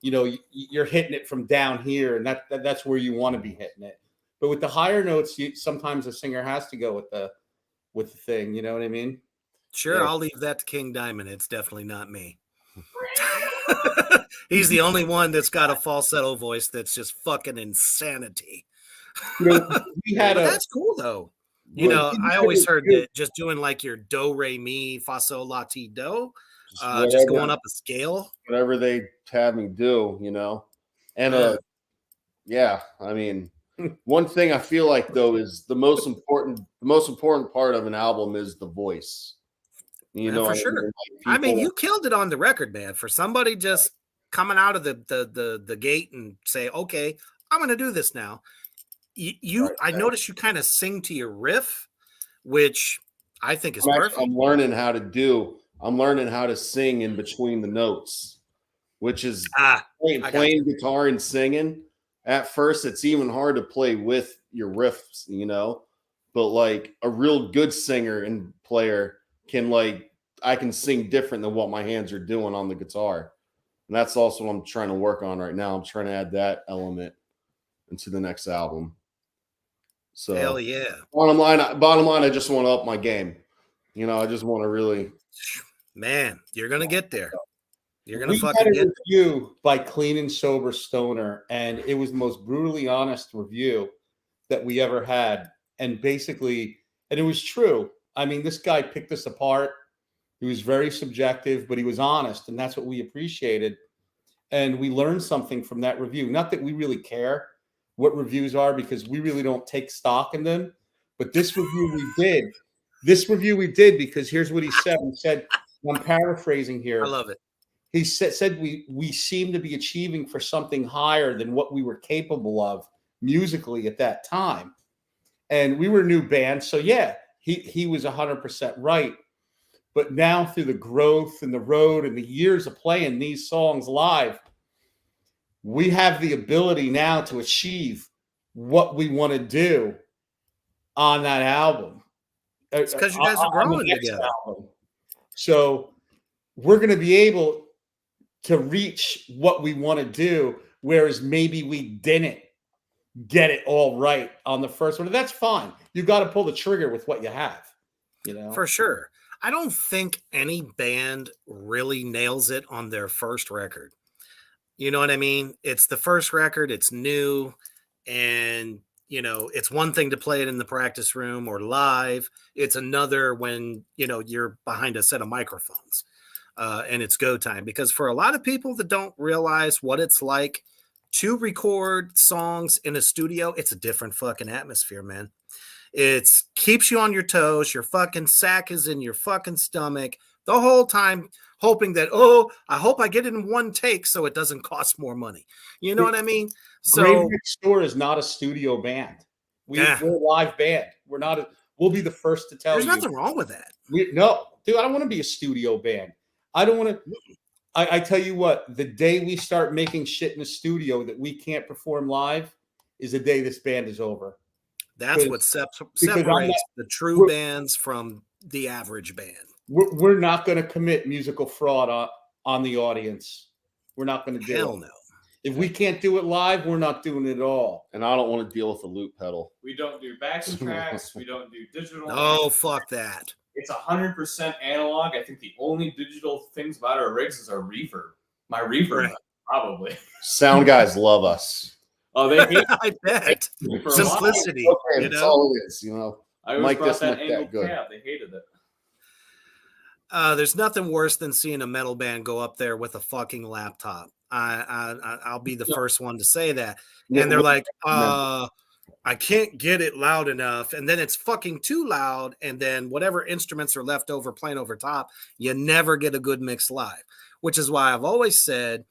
you're hitting it from down here, and that's where you want to be hitting it. But with the higher notes, sometimes a singer has to go with the thing. You know what I mean? Sure, yeah. I'll leave that to King Diamond. It's definitely not me. He's the only one that's got a falsetto voice that's just fucking insanity. That's cool though. I always heard that just doing like your do, re, mi, fa, sol, la, ti, do, just going up a scale. Whatever they have me do, And I mean, one thing I feel like though is the most important part of an album is the voice. For sure. I mean, you killed it on the record, man. For somebody just coming out of the gate and say, okay, I'm going to do this now. I noticed you kind of sing to your riff, which I think is perfect. I'm learning how to sing in between the notes, which is playing guitar and singing. At first, it's even hard to play with your riffs, but like a real good singer and player I can sing different than what my hands are doing on the guitar. And that's also what I'm trying to work on right now. I'm trying to add that element into the next album. So hell yeah. Bottom line, I just want to up my game. I just want to really. Man, you're gonna get there. You're gonna fucking get review by Clean and Sober Stoner, and it was the most brutally honest review that we ever had. And basically, and it was true. I mean, this guy picked us apart. He was very subjective, but he was honest, and that's what we appreciated. And we learned something from that review. Not that we really care what reviews are, because we really don't take stock in them. But this review we did because here's what he said. He said, I'm paraphrasing here. I love it. He said we seem to be achieving for something higher than what we were capable of musically at that time. And we were a new band. So yeah, he was 100% right. But now through the growth and the road and the years of playing these songs live, we have the ability now to achieve what we want to do on that album. It's because you guys are growing together. Album. So we're going to be able to reach what we want to do, whereas maybe we didn't get it all right on the first one. That's fine. You got to pull the trigger with what you have, For sure. I don't think any band really nails it on their first record. You know what I mean? It's the first record, it's new, and it's one thing to play it in the practice room or live. It's another when, you're behind a set of microphones and it's go time. Because for a lot of people that don't realize what it's like to record songs in a studio, it's a different fucking atmosphere, man. It's keeps you on your toes. Your fucking sack is in your fucking stomach the whole time, hoping that, oh, I hope I get it in one take so it doesn't cost more money. You know what I mean? Grave So Next Door is not a studio band. We're a live band. We're not. We'll be the first to tell there's you. nothing wrong with that. No, dude, I don't want to be a studio band. I don't want to. I tell you what, the day we start making shit in the studio that we can't perform live is the day this band is over. That's what separates the true bands from the average band. We're not going to commit musical fraud on the audience. We're not going to do it. Hell no. If we can't do it live, we're not doing it at all. And I don't want to deal with a loop pedal. We don't do backing tracks. We don't do digital. Oh, fuck that. It's 100% analog. I think the only digital things about our rigs is our reverb. My reverb, probably. Sound guys love us. Oh, they hate I bet. for Simplicity. Okay, that's all it is, I always Mike brought this, that Mike that, angle good. cab. They hated it. There's nothing worse than seeing a metal band go up there with a fucking laptop. I'll be the first one to say that. And they're like, I can't get it loud enough. And then it's fucking too loud. And then whatever instruments are left over playing over top, you never get a good mix live, which is why I've always said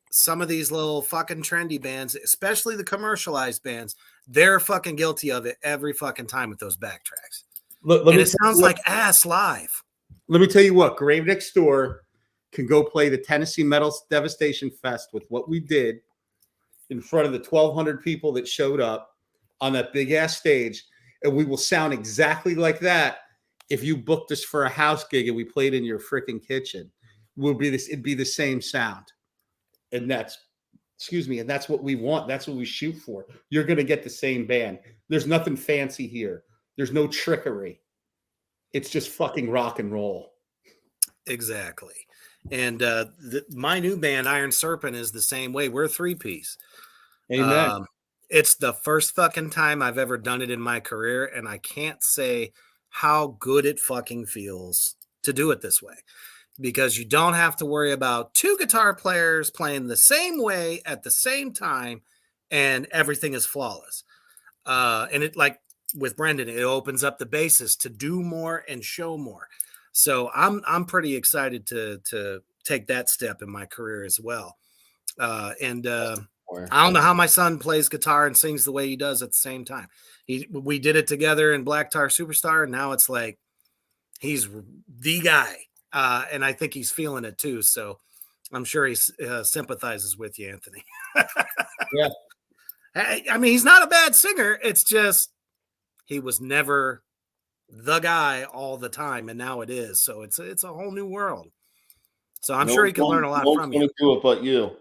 some of these little fucking trendy bands, especially the commercialized bands, they're fucking guilty of it every fucking time with those backtracks. And it sounds like ass live. Let me tell you what, Grave Next Door can go play the Tennessee Metal Devastation Fest with what we did in front of the 1,200 people that showed up on that big ass stage, and we will sound exactly like that if you booked us for a house gig and we played in your freaking kitchen. It'd be the same sound. And that's what we want. That's what we shoot for. You're going to get the same band. There's nothing fancy here. There's no trickery. It's just fucking rock and roll. Exactly. And my new band, Iron Serpent, is the same way. We're a 3-piece. Amen. It's the first fucking time I've ever done it in my career, and I can't say how good it fucking feels to do it this way, because you don't have to worry about 2 guitar players playing the same way at the same time, and everything is flawless. And it, like with Brendan, it opens up the basis to do more and show more. So I'm pretty excited to take that step in my career as well. I don't know how my son plays guitar and sings the way he does at the same time. We did it together in Black Tar Superstar, and now it's like he's the guy, and I think he's feeling it too. So I'm sure he sympathizes with you, Anthony. Yeah, I mean, he's not a bad singer. It's just he was never the guy all the time, and now it is. So it's a whole new world. So I'm sure he can learn a lot from you. No one's going to do it but you.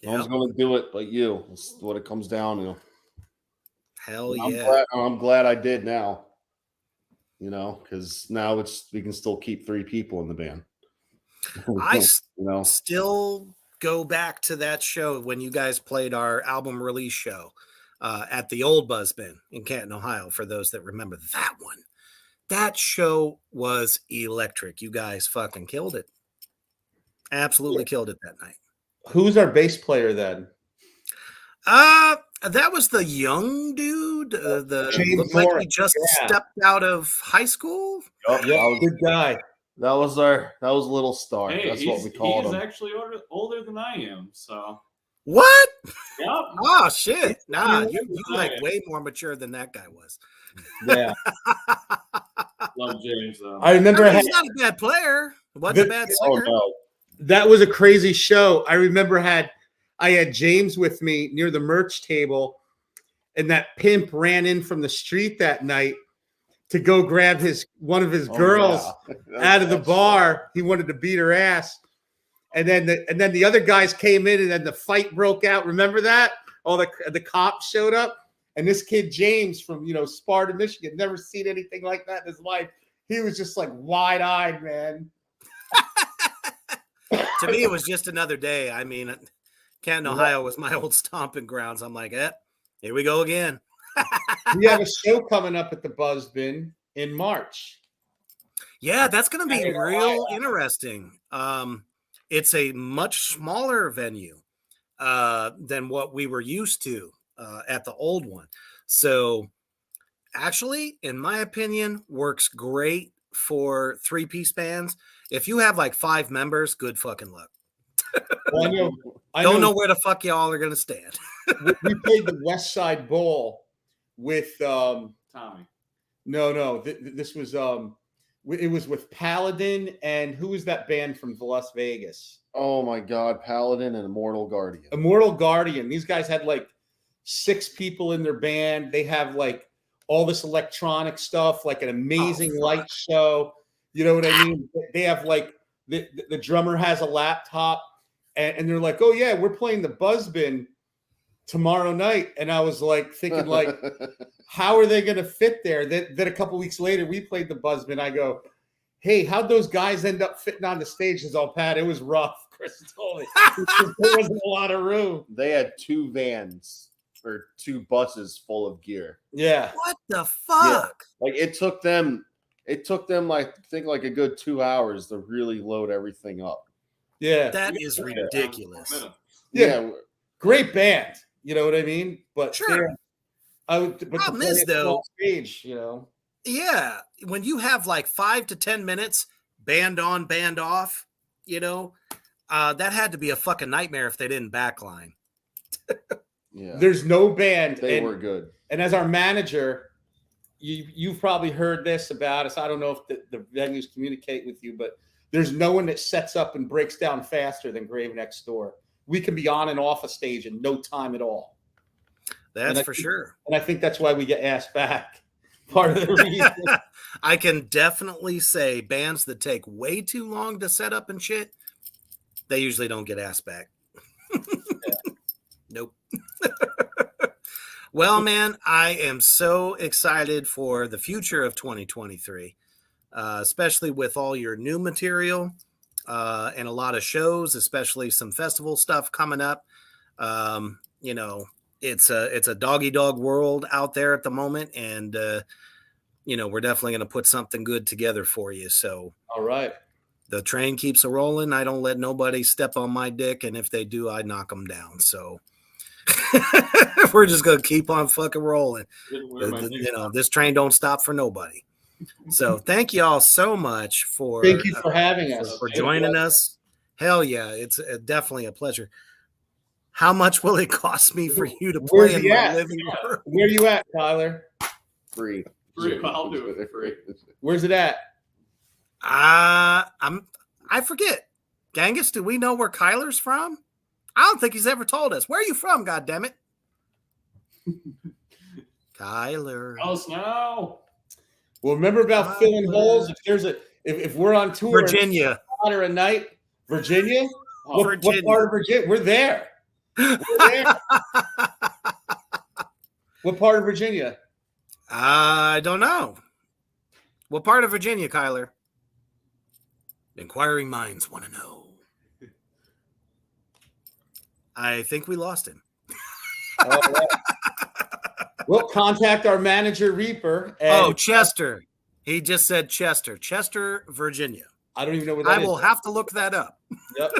Yep. No one's going to do it but you. That's what it comes down to. Hell yeah. I'm glad I did now. Because now we can still keep 3 people in the band. I still go back to that show when you guys played our album release show at the old Buzzbin in Canton, Ohio, for those that remember that one. That show was electric. You guys fucking killed it. Absolutely killed it that night. Who's our bass player then? That was the young dude. Looked like he just stepped out of high school. Oh, yeah, good guy. That was a little star. Hey, that's what we called him. He's actually older than I am. So what? Yep. Oh shit! Nah, you like way more mature than that guy was. Yeah. Love James though. I remember he's not a bad player. Wasn't a bad singer. Oh, no. That was a crazy show. I remember I had James with me near the merch table, and that pimp ran in from the street that night to go grab one of his girls out of the bar. He wanted to beat her ass. And then the other guys came in, and then the fight broke out. Remember that? All the cops showed up, and this kid James from Sparta, Michigan, never seen anything like that in his life. He was just like wide-eyed, man. To me, it was just another day. I mean, Canton, Ohio was my old stomping grounds. I'm like, here we go again. We have a show coming up at the Buzzbin in March. Yeah, that's going to be real interesting. It's a much smaller venue than what we were used to at the old one. So actually, in my opinion, works great for 3-piece bands. If you have like 5 members, good fucking luck. Well, I Don't know where the fuck y'all are gonna stand. we played the West Side Bowl with Tommy. no, this was it was with Paladin and who was that band from Las Vegas? Oh my God, Paladin and Immortal Guardian. Immortal Guardian. These guys had like 6 people in their band. They have like all this electronic stuff, like an amazing light show. You know what I mean? They have like the drummer has a laptop, and they're like, "Oh yeah, we're playing the Buzzbin tomorrow night." And I was like thinking, like, how are they going to fit there? Then a couple weeks later, we played the Buzzbin. I go, "Hey, how'd those guys end up fitting on the stage?" He's all, "Pat, it was rough." Chris told me there wasn't a lot of room. They had 2 vans or 2 buses full of gear. Yeah. What the fuck? Like it took them like I think like a good 2 hours to really load everything up. Yeah. That is ridiculous. Yeah. Great band. You know what I mean? But Sure. But Problem is, though, stage, you know. Yeah, when you have like 5 to 10 minutes, band on, band off, you know, that had to be a fucking nightmare if they didn't backline. Yeah. There's no band. They were good. And as our manager, you've probably heard this about us. I don't know if the venues communicate with you, but there's no one that sets up and breaks down faster than Grave Next Door. We can be on and off a stage in no time at all. That's for sure. And I think that's why we get asked back. Part of the reason. I can definitely say bands that take way too long to set up and shit, they usually don't get asked back. Nope. Well, man, I am so excited for the future of 2023, especially with all your new material and a lot of shows, especially some festival stuff coming up. You know, it's a doggy dog world out there at the moment, and you know, we're definitely going to put something good together for you. So, all right, the train keeps a rolling. I don't let nobody step on my dick, and if they do, I knock them down. So we're just going to keep on fucking rolling. You know, this train don't stop for nobody. So thank you all so much for thank you for having us, for joining us. Hell yeah, it's definitely a pleasure. How much will it cost me for you to play in my living room? Where are you at, Tyler? Free. I'll do it free. Where's it at? I forget. Genghis, do we know where Kyler's from? I don't think he's ever told us. Where are you from, goddammit? Kyler. Oh, no. Well, remember about filling holes? If we're on tour, Virginia, or a night, Virginia. What part of Virginia? We're there. We're there. What part of Virginia? I don't know. What part of Virginia, Kyler? Inquiring minds want to know. I think we lost him. Right. We'll contact our manager, Reaper. Chester. He just said Chester. Chester, Virginia. I don't even know where that is. I will have to look that up. Yep.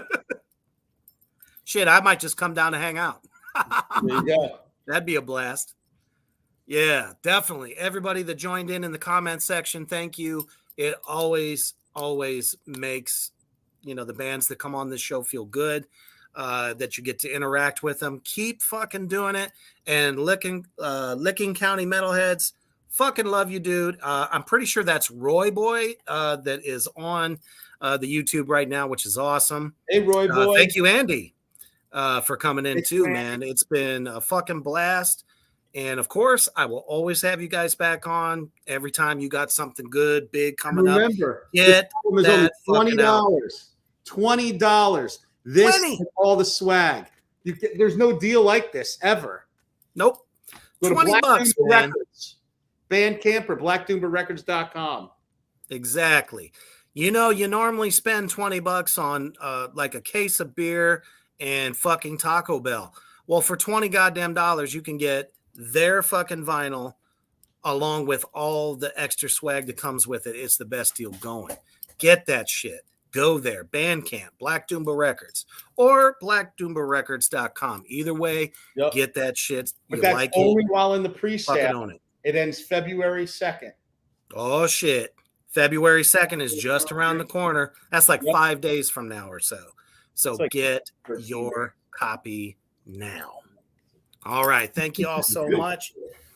Shit, I might just come down to hang out. There you go. That'd be a blast. Yeah, definitely. Everybody that joined in the comment section, thank you. It always makes, you know, the bands that come on this show feel good, that you get to interact with them. Keep fucking doing it. And Licking County Metalheads, fucking love you, dude. I'm pretty sure that's Roy Boy that is on the YouTube right now, which is awesome. Hey, Roy Boy. Thank you, Andy, for coming in too, man. It's been a fucking blast. And of course, I will always have you guys back on every time you got something good, big coming up. Remember, get that $20. $20. This is all the swag. There's no deal like this ever. Nope. Go to $20, man. Records, Bandcamp or BlackDoomberRecords.com. Exactly. You know, you normally spend $20 on like a case of beer and fucking Taco Bell. Well, for $20 goddamn dollars, you can get their fucking vinyl along with all the extra swag that comes with it. It's the best deal going. Get that shit. Go there. Bandcamp, Black Doomba Records, or BlackDoomberRecords.com. Either way, get that shit. But that's only while in the pre-sale. Own it. It ends February 2nd. Oh shit. February 2nd is just around the corner. That's like Yep. 5 days from now or so. So It's like get your copy now. All right. Thank you all so much.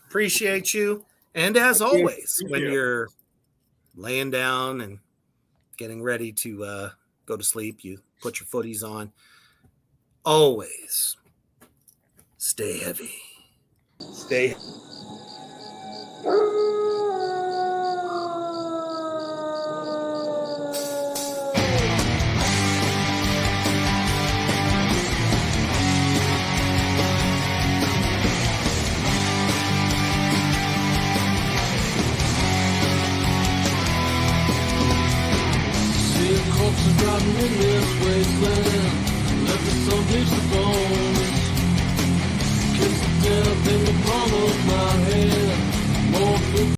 Appreciate you. And as always, Thank when you. you're laying down and getting ready to go to sleep, you put your footies on. Always stay heavy. Stay. See a corpse is rotting in this wasteland, left with some bleached bones. Kiss the death in the palm of my hand. More food